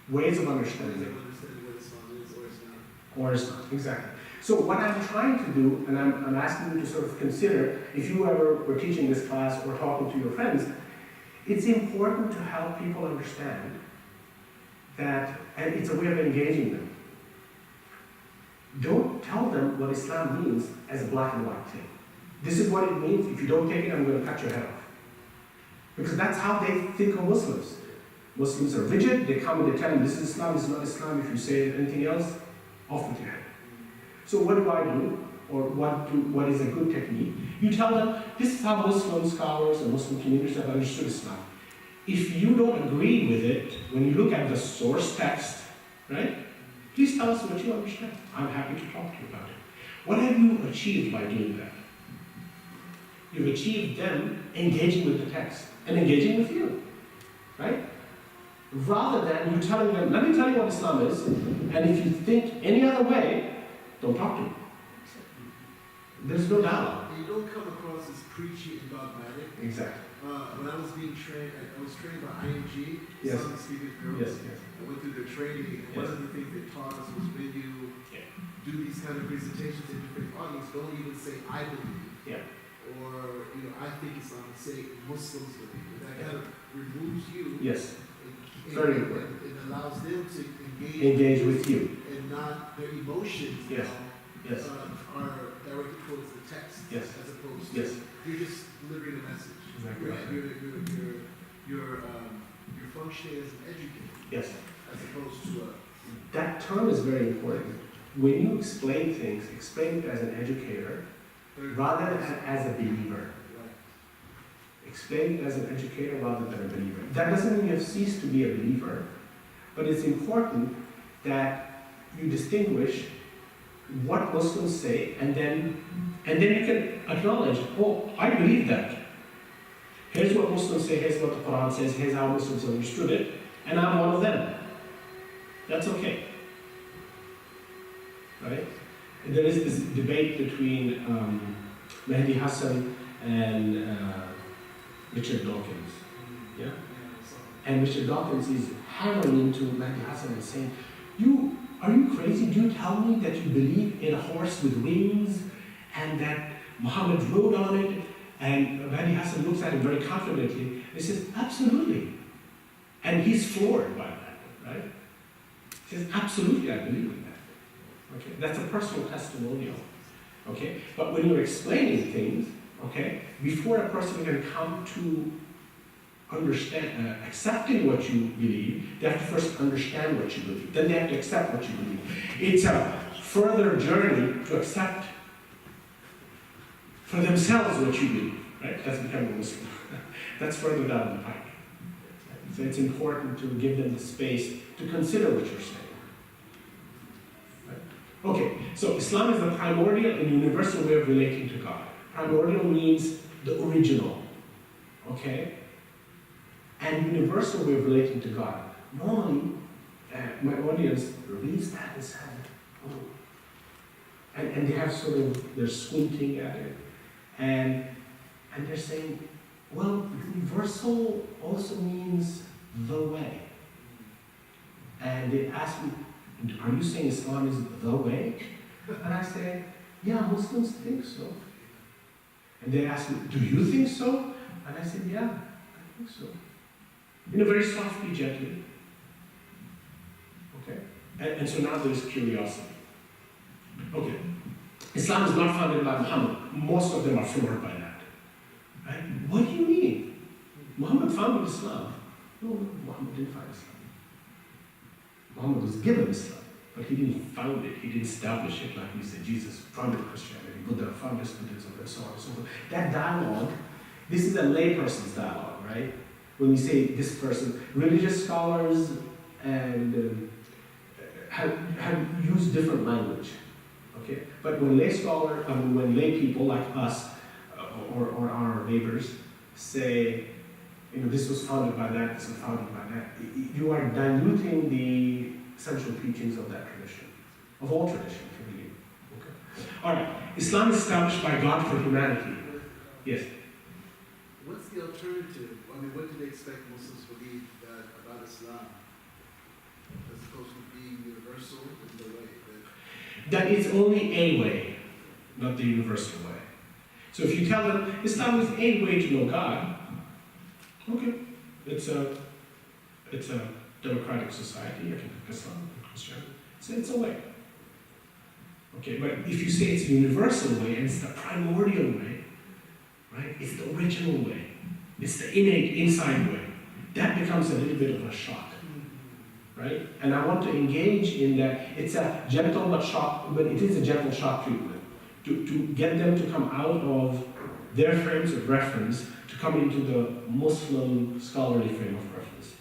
ways of ways understanding. of understanding what Islam is or is not. Or is not, exactly. So what I'm trying to do, and I'm asking you to sort of consider, if you ever were teaching this class or talking to your friends, it's important to help people understand that, and it's a way of engaging them. Don't tell them what Islam means as a black and white thing. This is what it means. If you don't take it, I'm going to cut your head off. Because that's how they think of Muslims. Muslims are rigid, they come and they tell them this is Islam, this is not Islam, if you say anything else, off with your head. So what do I do? Or what is a good technique? You tell them, this is how Muslim scholars and Muslim communities have understood Islam. If you don't agree with it, when you look at the source text, right, please tell us what you understand. I'm happy to talk to you about it. What have you achieved by doing that? You've achieved them engaging with the text and engaging with you, right? Rather than you telling them, let me tell you what Islam is, and if you think any other way, don't talk to me. There's no dialogue. You don't come across as preachy and dogmatic. Exactly. When I was being trained, I was trained by ING, Yes. Islamic Speakers Bureau. Yes, yes. I went through their training, and one Yes. of the things they taught us was when you do these kind of presentations in different audience, don't even say I believe. Yeah. Or, I think Islam, say Muslims believe. That kind of removes you. Yes. And, Very and- important. and it allows them to Engage with you. and not their emotions Yes. Yes. are directed towards the text. Yes. As opposed to Yes. you're just delivering a message. Exactly. You're functioning as an educator Yes. as opposed to a. That term is very important. When you explain things, explain it as an educator rather than as a believer. Right. Explain it as an educator rather than a believer. That doesn't mean you have ceased to be a believer, but it's important that you distinguish what Muslims say, and then you can acknowledge, oh, I believe that. Here's what Muslims say, here's what the Quran says, here's how Muslims understood it, and I'm one of them. That's okay. Right? And there is this debate between Mehdi Hassan and Richard Dawkins. Yeah? And Richard Dawkins is hammering into Mehdi Hassan and saying, are you crazy? Do you tell me that you believe in a horse with wings and that Muhammad rode on it? And Mehdi Hassan looks at him very confidently and says, absolutely. And he's floored by that, right? He says, absolutely, I believe in that. Okay, that's a personal testimonial. Okay, but when you're explaining things, okay, before a person can come to understand, accepting what you believe, they have to first understand what you believe. Then they have to accept what you believe. It's a further journey to accept for themselves what you believe, right? That's becoming a Muslim. That's further down the pike. So it's important to give them the space to consider what you're saying. Right? Okay, so Islam is the primordial and universal way of relating to God. Primordial means the original, okay? And universal way of relating to God. Normally, my audience reads that and says, oh. And they have sort of, they're squinting at it. And they're saying, well, universal also means the way. And they ask me, are you saying Islam is the way? And I say, yeah, Muslims think so. And they ask me, do you think so? And I said, yeah, I think so. In a very softly, gently. Okay? And so now there's curiosity. Okay. Islam is not founded by Muhammad. Most of them are floored by that. Right? What do you mean? Muhammad founded Islam. No, Muhammad didn't found Islam. Muhammad was given Islam, but he didn't found it. He didn't establish it like we said. Jesus founded Christianity, Buddha founded Buddhism, and so on and so forth. That dialogue, this is a layperson's dialogue, right? When we say this person, religious scholars and have used different language. Okay, but when when lay people like us or our neighbors say, this was founded by that, this was founded by that, you are diluting the central teachings of that tradition, of all traditions, really. Okay. All right, Islam is established by God for humanity. Yes. What's the alternative? I mean, what do they expect Muslims to believe about Islam, as opposed to being universal in the way that? That it's only a way, not the universal way. So if you tell them Islam is a way to know God, okay, it's a democratic society. I can pick Islam and Christianity. So it's a way. Okay, but if you say it's a universal way and it's the primordial way, right? It's the original way. It's the innate inside way. that becomes a little bit of a shock, right? And I want to engage in that. It's a gentle but shock, but it is a gentle shock treatment to get them to come out of their frames of reference to come into the Muslim scholarly frame of reference.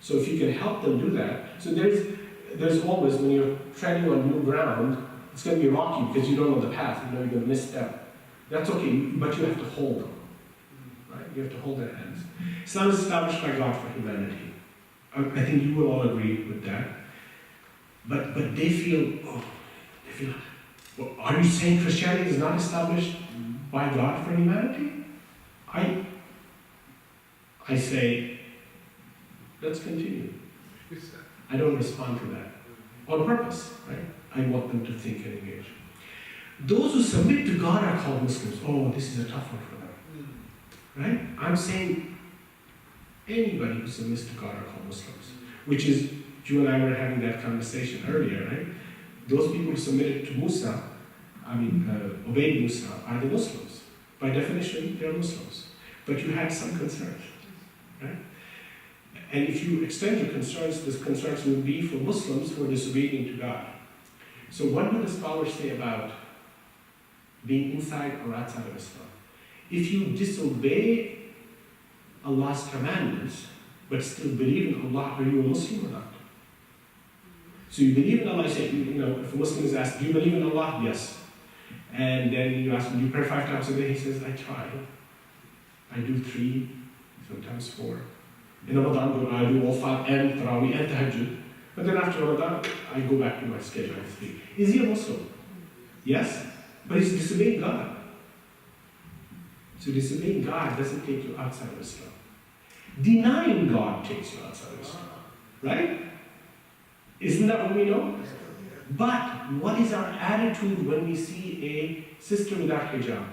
So if you can help them do that, so there's always, when you're treading on new ground, it's going to be rocky because you don't know the path, you know you're going to misstep. That's okay, but you have to hold them, right? You have to hold their hands. Islam is established by God for humanity. I think you will all agree with that. But they feel, well, are you saying Christianity is not established by God for humanity? I say, let's continue. I don't respond to that on purpose, right? I want them to think and engage. Those who submit to God are called Muslims. Oh, this is a tough one for them, right? I'm saying anybody who submits to God are called Muslims, which is, you and I were having that conversation earlier, right? Those people who submitted to Musa, obeyed Musa, are the Muslims. By definition, they're Muslims. But you had some concerns, right? And if you extend your concerns, these concerns will be for Muslims who are disobedient to God. So what do the scholars say about being inside or outside of Islam? If you disobey Allah's commandments, but still believe in Allah, are you a Muslim or not? So you believe in Allah, you say, if a Muslim is asked, do you believe in Allah? Yes. And then you ask him, do you pray 5 times a day? He says, I try. I do 3, sometimes 4. In Ramadan, I do all 5 and Tarawih and Tahajjud. But then after Ramadan, I go back to my schedule and sleep. Is he a Muslim? Yes. But he's disobeying God. So disobeying God doesn't take you outside of Islam. Denying God takes you outside of Islam. Right? Isn't that what we know? But what is our attitude when we see a sister without hijab?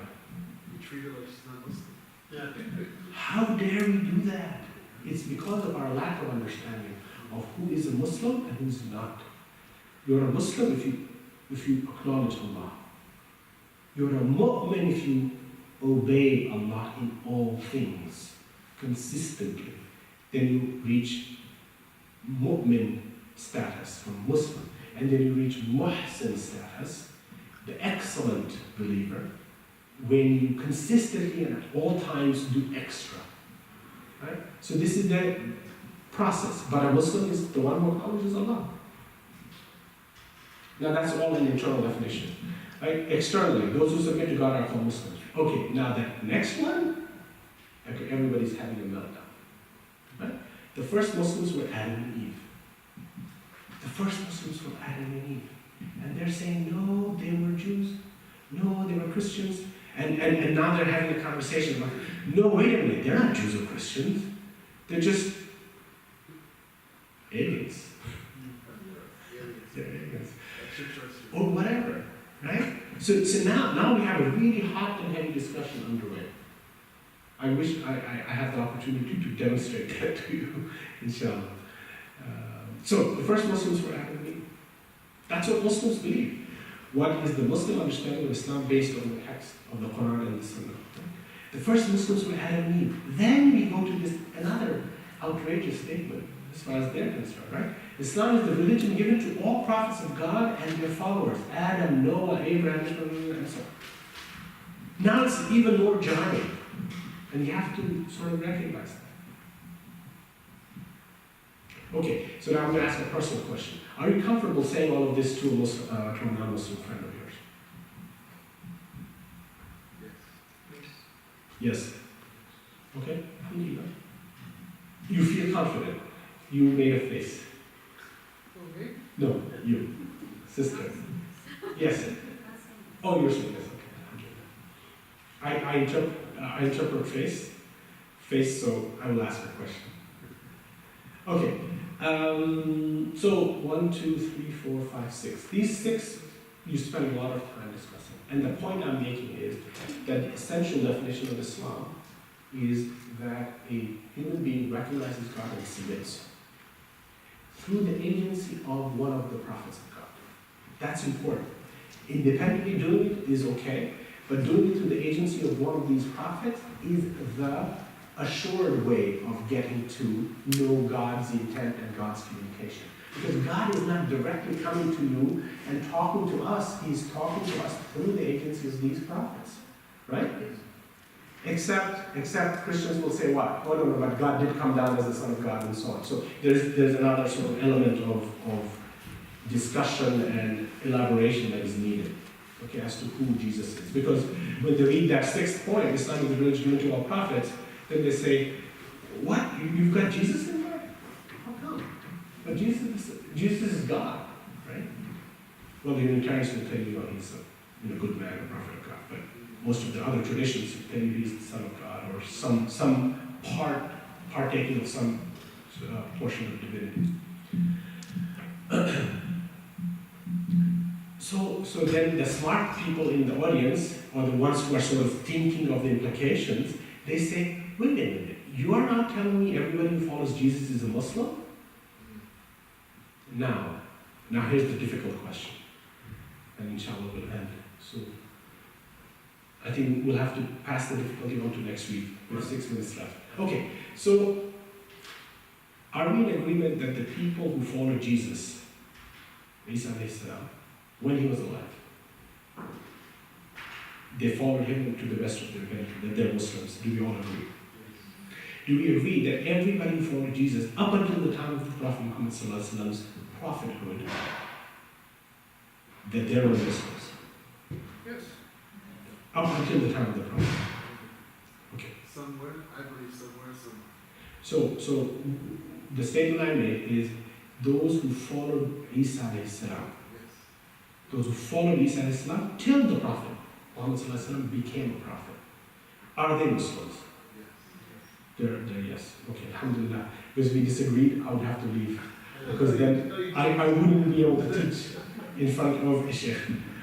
We treat her like she's not Muslim. How dare we do that? It's because of our lack of understanding of who is a Muslim and who's not. You're a Muslim if you acknowledge Allah. You're a mu'min if you obey Allah in all things consistently. Then you reach mu'min status from Muslim. And then you reach muhsin status, the excellent believer, when you consistently and at all times do extra. Right? So this is the process. But a Muslim is the one who acknowledges Allah. Now that's all an internal definition. Right? Externally, those who submit to God are called Muslims. Okay, now the next one, okay, everybody's having a meltdown. Right? The first Muslims were Adam and Eve. The first Muslims were Adam and Eve. And they're saying, no, they were Jews. No, they were Christians. And now they're having a conversation about, no, wait a minute, they're not Jews or Christians. They're just aliens. They're aliens. Or whatever, right? So now we have a really hot and heavy discussion underway. I wish I had the opportunity to demonstrate that to you, inshallah. So the first Muslims were Adam and Eve. That's what Muslims believe. What is the Muslim understanding of Islam based on the text of the Quran and the Sunnah? The first Muslims were Adam and Eve. Then we go to this another outrageous statement as far as they're concerned, right? Islam is the religion given to all prophets of God and their followers. Adam, Noah, Abraham, and so on. Now it's even more jarring. And you have to sort of recognize that. Okay, so now I'm going to ask a personal question. Are you comfortable saying all of this to a non-Muslim friend of yours? Yes. Okay? You feel confident. You made a face. Okay. No, you. Sister. Yes. Oh, you're saying yes. Okay. I interpret face, so I will ask a question. Okay. So 1, 2, 3, 4, 5, 6. These 6 you spend a lot of time discussing. And the point I'm making is that the essential definition of Islam is that a human being recognizes God and submits through the agency of one of the prophets of God. That's important. Independently doing it is okay, but doing it through the agency of one of these prophets is the assured way of getting to know God's intent and God's communication. Because God is not directly coming to you and talking to us, He's talking to us through the agencies of these prophets. Right? Except Christians will say what? Oh no, but God did come down as the Son of God and so on. So there's another sort of element of discussion and elaboration that is needed, okay, as to who Jesus is. Because when they read that sixth point, Islam is the religion given to all prophets, then they say, what? You've got Jesus in there? How come? But Jesus is God, right? Well, the Unitarians will tell you, he's a good man, a prophet of God, but most of the other traditions tell you he's the Son of God, or some partaking of some portion of divinity. So then the smart people in the audience, or the ones who are sort of thinking of the implications, they say, wait a minute, you are not telling me everybody who follows Jesus is a Muslim? Now here's the difficult question, and inshallah we'll end soon. I think we'll have to pass the difficulty on to next week. We have 6 minutes left. Okay, so are we in agreement that the people who follow Jesus, Isa alayhi salam, when he was alive, they followed him to the best of their ability, that they're Muslims? Do we all agree? Do we agree that everybody who followed Jesus up until the time of the Prophet Muhammad sallallahu alaihi wasallam's prophethood, that they were Muslims? Yes. Up until the time of the Prophet. Okay. Somewhere, I believe somewhere. So the statement I made is those who followed Isa alayhi salam, Yes. those who followed Isa alayhi salam till the Prophet Muhammad sallallahu alaihi wasallam became a prophet, are they Muslims? Yes. They're yes. Okay, alhamdulillah. Because we disagreed, I would have to leave. Because then I wouldn't be able to teach in front of a sheikh.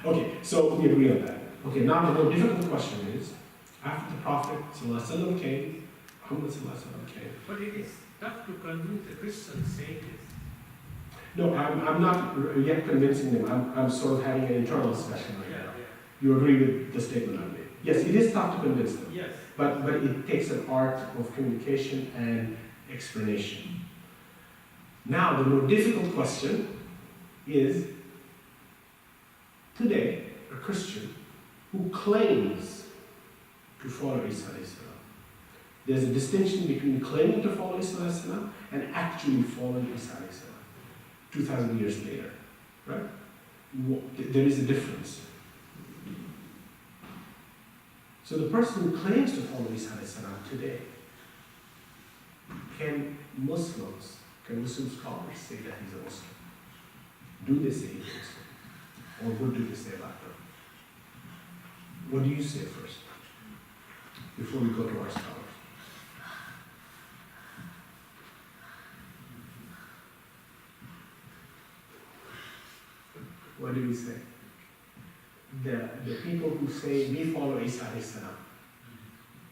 Okay, so we agree on that. Okay, now the more difficult question is, after the Prophet sallallahu alaihi wasallam came, Muhammad sallallahu alaihi wasallam came. But it is tough to convince the Christians saying this. No, I'm not yet convincing them. I'm sort of having an internal discussion right now. You agree with the statement I made? Yes, it is tough to convince them. Yes. But it takes an art of communication and explanation. Now, the more difficult question is, today, a Christian who claims to follow Isa alayhi salam. There's a distinction between claiming to follow Isa alayhi salam and actually following Isa alayhi salam. 2,000 years later, right? There is a difference. So the person who claims to follow Isa alayhi salam today, can Muslim scholars say that he's a Muslim? Do they say he's a Muslim? Or what do they say about him? What do you say first, before we go to our scholars? What do we say? The people who say we follow Isa alayhi salam.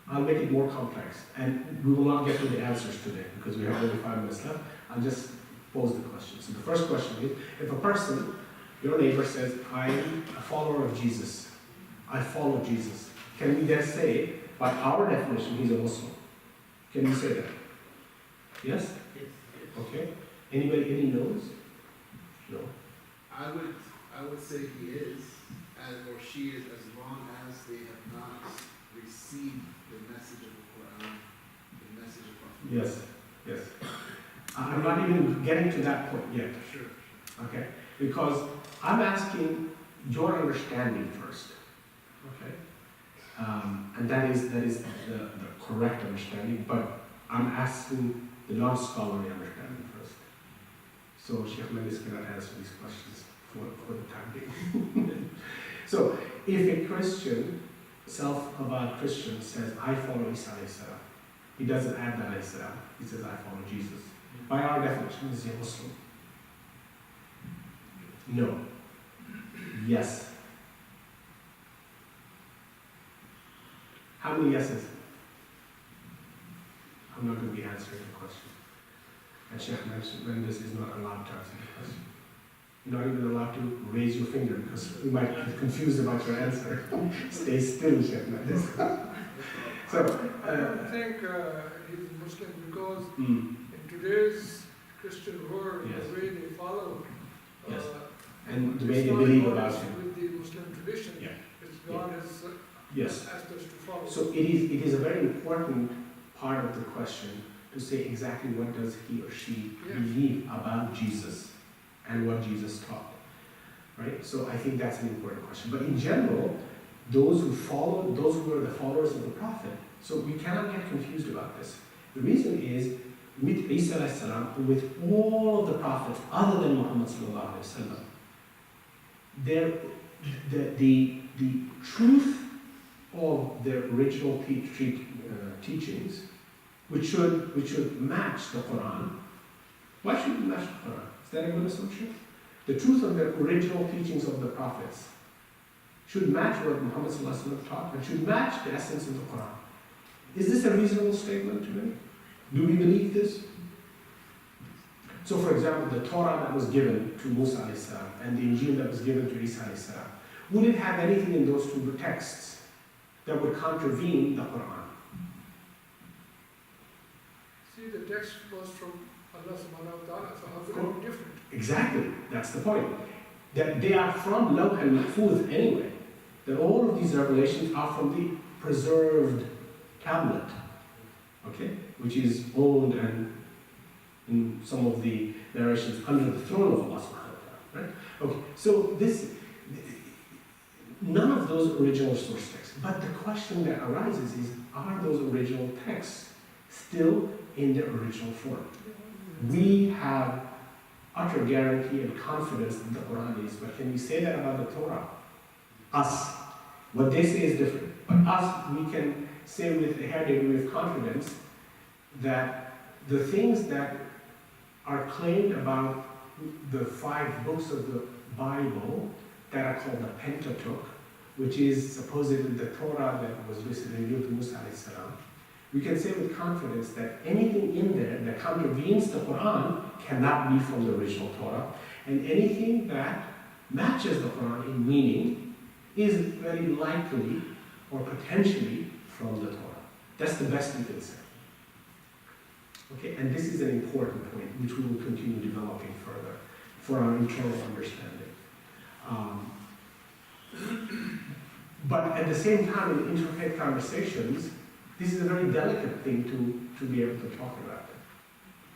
I'll make it more complex, and we will not get to the answers today because we have only 5 minutes left. I'll just pose the question. So the first question is, if a person, your neighbor says, I'm a follower of Jesus, I follow Jesus, can we then say, by our definition, he's a Muslim? Can we say that? Yes? Yes. Okay. Anybody, any knows? No. I would say he is, or she is, as long as they have not received the message of the Quran, the message of Prophet. Yes, yes. I'm not even getting to that point yet. Sure. Okay? Because I'm asking your understanding first. Okay? And that is the correct understanding, but I'm asking the non-scholarly understanding first. So Sheikh Mendes cannot answer these questions for the time being. So if a Christian, self-avowed Christian, says, I follow Isa alayhi salam, he doesn't add that alayhi salam, he says, I follow Jesus. By our definition, is he a Muslim? No. Yes. How many yeses? I'm not going to be answering the question. And Sheikh Mendes is not allowed to answer the question. You're not even allowed to raise your finger because we might get confused about your answer. Stay still, Sheikh Mendes. So, I don't think he's Muslim because mm, in today's Christian world, Yes. the way they follow Yes. uh, and the way it's they not believe what about is him. with the Muslim tradition, Yeah. it's God has Yes. asked us to follow. So it is a very important part of the question to say exactly what does he or she Yes. believe about Jesus and what Jesus taught, right? So I think that's an important question. But in general, those who are the followers of the prophet, so we cannot get confused about this. The reason is, with Isa alayhi salam, with all of the prophets other than Muhammad sallallahu alaihi wasallam, the truth of the original teachings, which should match the Quran. Why should it match the Quran? Is that a good assumption? The truth of the original teachings of the prophets should match what Muhammad sallallahu alaihi wasallam taught and should match the essence of the Quran. Is this a reasonable statement to make? Do we believe this? So, for example, the Torah that was given to Musa alayhi salam and the Injil that was given to Isa alayhi salam, would it have anything in those two texts that would contravene the Quran? See, the text was from Allah subhanahu wa ta'ala, so how could it be different? Exactly, that's the point. That they are from Lawh al-Mahfuz anyway. That all of these revelations are from the preserved tablet, okay, which is owned and in some of the narrations under the throne of Allah subhanahu wa ta'ala, right? Okay, so none of those original source texts. But the question that arises is, are those original texts still in their original form? We have utter guarantee and confidence that the Quran is, but can we say that about the Torah? Us. What they say is different. But us, we can say with a high degree of confidence that the things that are claimed about the 5 books of the Bible that are called the Pentateuch, which is supposedly the Torah that was recently revealed to Musa alayhi salam, we can say with confidence that anything in there that contravenes the Quran cannot be from the original Torah, and anything that matches the Quran in meaning is very likely or potentially from the Torah. That's the best we can say. Okay, and this is an important point which we will continue developing further for our internal understanding. But at the same time, in interfaith conversations, this is a very delicate thing to be able to talk about.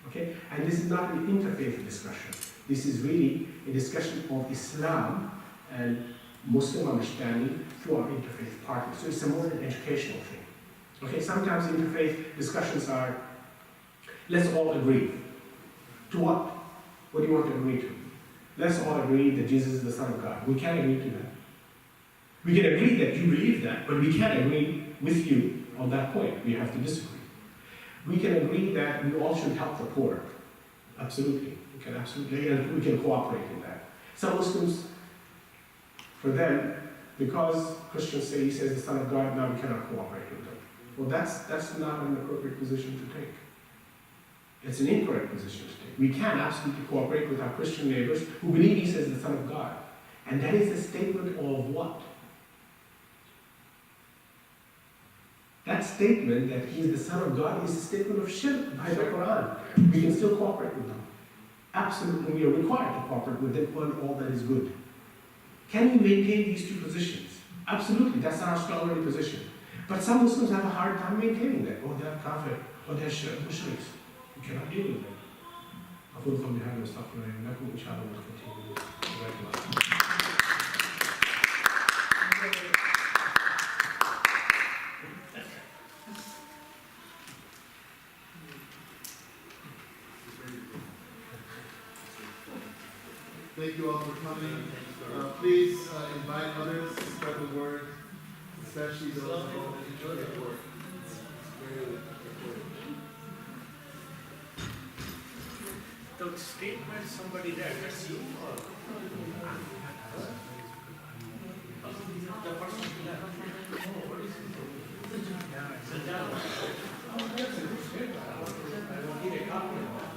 Okay, and this is not an interfaith discussion. This is really a discussion of Islam and Muslim understanding through our interfaith partners. So it's a more an educational thing. Okay, sometimes interfaith discussions are, let's all agree. To what? What do you want to agree to? Let's all agree that Jesus is the Son of God. We can't agree to that. We can agree that you believe that, but we can't agree with you on that point. We have to disagree. We can agree that we all should help the poor. Absolutely. We can absolutely, and we can cooperate in that. Some Muslims, for them, because Christians say he says the Son of God, now we cannot cooperate with them. Well, that's not an appropriate position to take. It's an incorrect position to take. We can absolutely cooperate with our Christian neighbors who believe he says the Son of God. And that is a statement of what? That statement that he is the Son of God is a statement of shirk by the Quran. We can still cooperate with them. Absolutely, we are required to cooperate with them on all that is good. Can we maintain these two positions? Absolutely, that's our scholarly position. But some Muslims have a hard time maintaining that. Oh, they're kafir, or they're mushriks. We cannot deal with them. أقول قولي هذا واستغفر الله لي ولكم إن شاء الله نستطيع جزاك الله خير. Thank you all for coming. Please invite others to spread the word, especially those involved in interfaith work. The statement somebody read, that's you or? The person who left. Oh, what is it? Yeah, it's a down. Oh, that's a good statement. I will need a copy of that.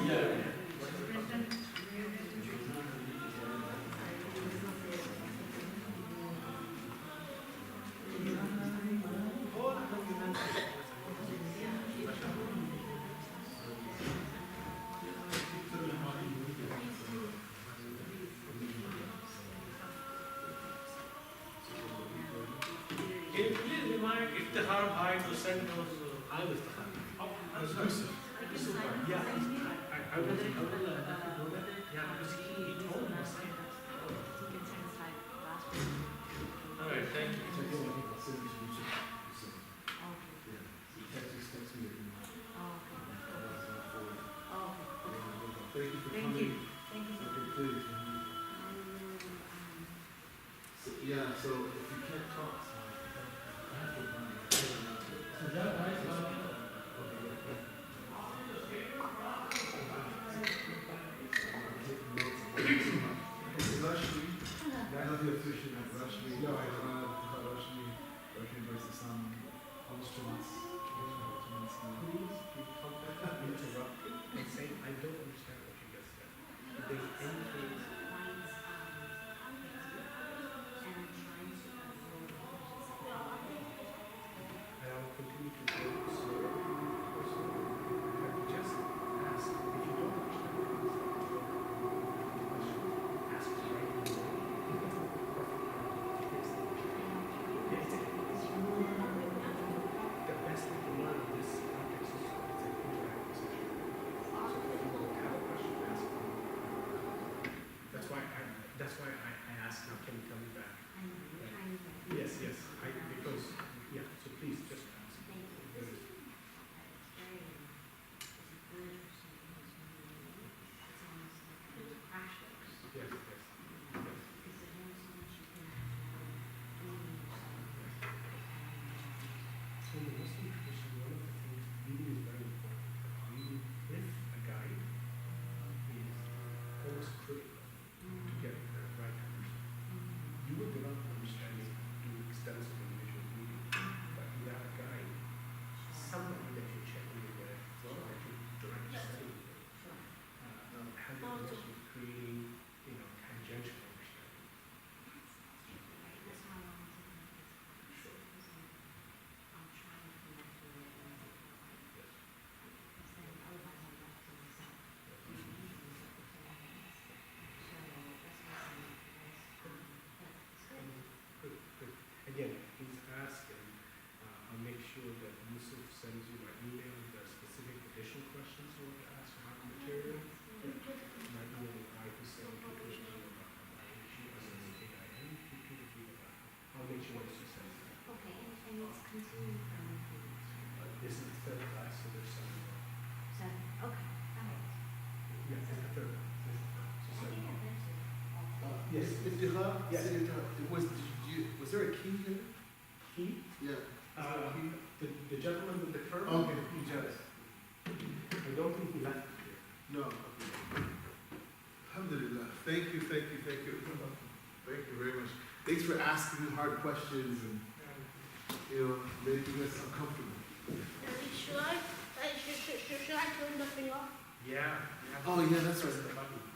Yeah. Iftihar Bhai to send those, I was the Khalid. Yusuf. Yeah, I will let you know that. Yeah, because he told us. You can set aside last week. All right, thank you. So, yeah, I think I'll send it to you. So, Okay. yeah, so text me if you want. Okay. Thank you for Thank coming. you. Thank you. Okay, please. So, yeah, so if you can't talk, Rashmi, not the official name, Rashmi, Rashmi, Rashmi versus Holstromans. Please be comfortable interrupting and saying, I don't understand what you just said. If there's anything, and I will continue to go slower, but just ask, if you don't understand, ask right away. The best thing to learn in this context is it's an interactive session. So if you have a question, ask them. That's why I asked now, can you tell me back? Yes, because, yeah, so please just ask. Yes, yes. So in the Muslim tradition, one of the things, reading is very important. Reading with a guide is almost critical to get the right understanding. You will develop an understanding through extensive individual reading, but without a guide, somebody that you're checking it with, or that you direct study with, have the risk of creating, tangential understanding. Sure. Good, good. Again, please ask, and I'll make sure that Yusuf sends you my email with the specific additional questions you want to ask about the material. My email is I27220 I'll make sure Yusuf sends that. Okay, and it's continuing from This is the third class, so there's some. 7. Okay, all right. Yeah, it's the third class. This is the third. So I seven. think I mentioned. Yes. Iftihar? Yes. Was there a key here? He, Yeah. the gentleman with the curve. Okay. Yes. I don't think he left it here. No. Alhamdulillah. Thank you. Thank you very much. Thanks for asking me hard questions and, making us uncomfortable. Should I turn the thing off? Yeah. Oh, yeah, that's right. Press the button.